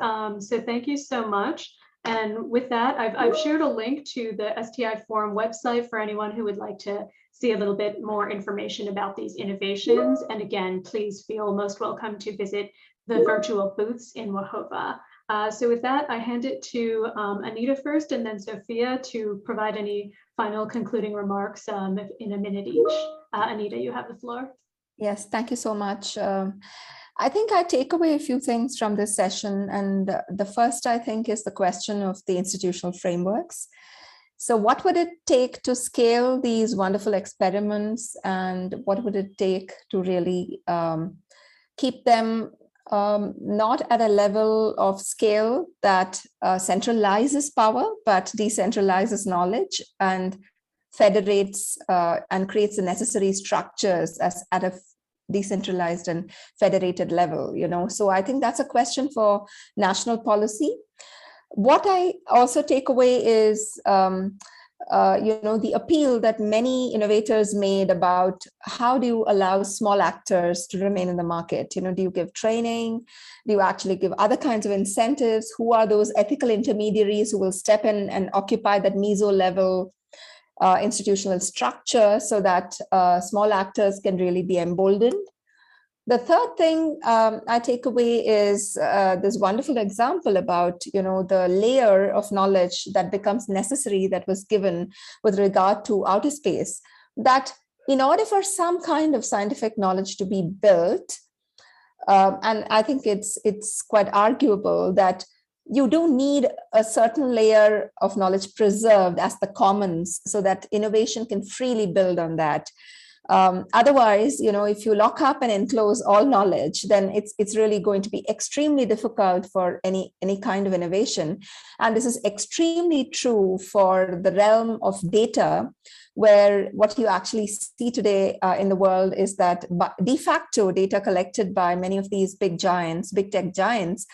So thank you so much. And with that, I've shared a link to the STI Forum website for anyone who would like to see a little bit more information about these innovations. And again, please feel most welcome to visit the virtual booths in Wahova. So with that, I hand it to Anita first, and then Sophia to provide any final concluding remarks in a minute each. Anita, you have the floor. Yes, thank you so much. I think I take away a few things from this session. And the first, I think, is the question of the institutional frameworks. So what would it take to scale these wonderful experiments, and what would it take to really keep them not at a level of scale that centralizes power, but decentralizes knowledge and federates and creates the necessary structures as at a decentralized and federated level, So I think that's a question for national policy. What I also take away is, the appeal that many innovators made about how do you allow small actors to remain in the market? Do you give training? Do you actually give other kinds of incentives? Who are those ethical intermediaries who will step in and occupy that meso level institutional structure so that small actors can really be emboldened? The third thing I take away is this wonderful example about, the layer of knowledge that becomes necessary that was given with regard to outer space, that in order for some kind of scientific knowledge to be built, and I think it's quite arguable that you do need a certain layer of knowledge preserved as the commons so that innovation can freely build on that. Otherwise, if you lock up and enclose all knowledge, then it's really going to be extremely difficult for any kind of innovation. And this is extremely true for the realm of data, where what you actually see today in the world is that de facto data collected by many of these big tech giants,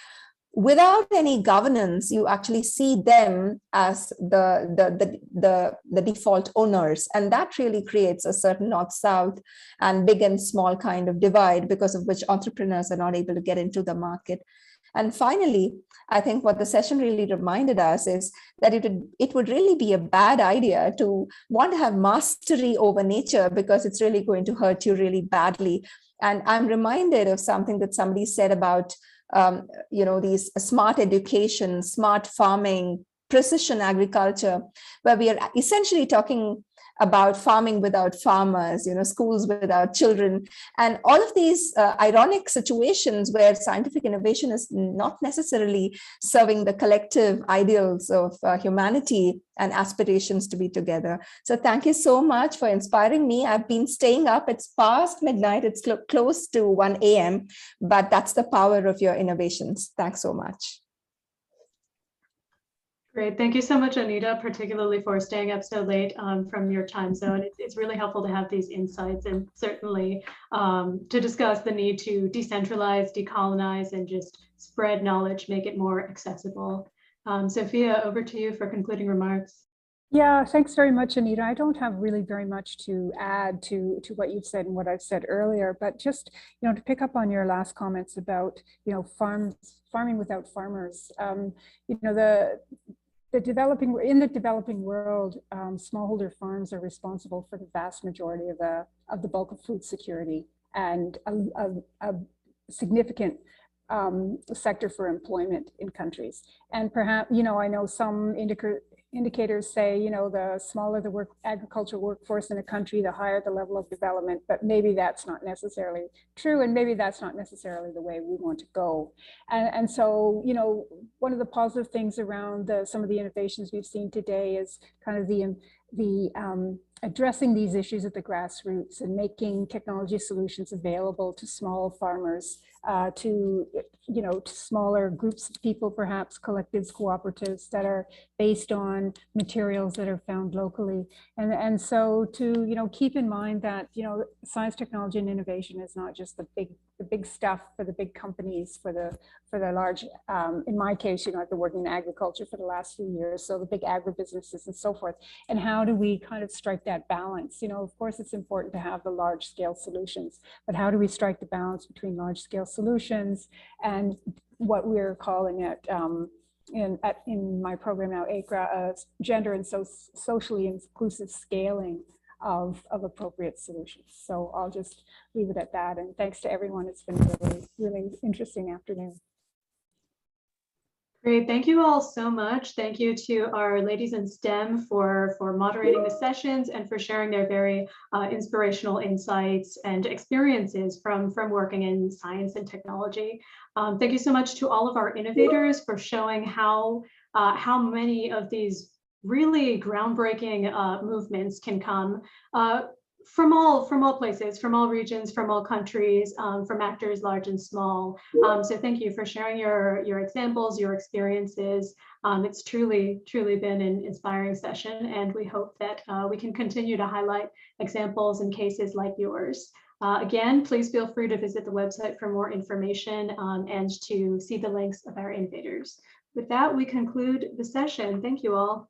without any governance, you actually see them as the default owners. And that really creates a certain north-south and big and small kind of divide, because of which entrepreneurs are not able to get into the market. And finally, I think what the session really reminded us is that it would really be a bad idea to want to have mastery over nature, because it's really going to hurt you really badly. And I'm reminded of something that somebody said about these smart education, smart farming, precision agriculture, where we are essentially talking about farming without farmers, schools without children, and all of these ironic situations where scientific innovation is not necessarily serving the collective ideals of humanity and aspirations to be together. So thank you so much for inspiring me. I've been staying up. It's past midnight. It's close to 1 a.m., but that's the power of your innovations. Thanks so much. Great. Thank you so much, Anita, particularly for staying up so late from your time zone. It's really helpful to have these insights, and certainly to discuss the need to decentralize, decolonize, and just spread knowledge, make it more accessible. Sophia, over to you for concluding remarks. Yeah, thanks very much, Anita. I don't have really very much to add to what you've said and what I've said earlier, but just, you know, to pick up on your last comments about, you know, farming without farmers. You know, in the developing world, smallholder farms are responsible for the vast majority of the bulk of food security and a significant sector for employment in countries. And perhaps, you know, I know some indicators say, you know, the smaller the agricultural workforce in a country, the higher the level of development, but maybe that's not necessarily true, and maybe that's not necessarily the way we want to go. And so, you know, one of the positive things around some of the innovations we've seen today is kind of the addressing these issues at the grassroots and making technology solutions available to small farmers, to smaller groups of people, perhaps collectives, cooperatives that are based on materials that are found locally. And so to, you know, keep in mind that, you know, science, technology, and innovation is not just the big stuff for the big companies, for the large, in my case, you know, I've been working in agriculture for the last few years, so the big agribusinesses and so forth. And how do we kind of strike that balance? You know, of course, it's important to have the large scale solutions, but how do we strike the balance between large scale solutions and what we're calling it in my program now, ACRA, gender and socially inclusive scaling of appropriate solutions. So I'll just leave it at that. And thanks to everyone. It's been a really interesting afternoon. Great, thank you all so much. Thank you to our ladies in STEM for moderating the sessions and for sharing their very inspirational insights and experiences from working in science and technology. Thank you so much to all of our innovators for showing how many of these really groundbreaking movements can come from all places, from all regions, from all countries, from actors large and small. So thank you for sharing your examples, your experiences. It's truly been an inspiring session, and we hope that we can continue to highlight examples and cases like yours. Again, please feel free to visit the website for more information and to see the links of our innovators. With that, we conclude the session. Thank you all.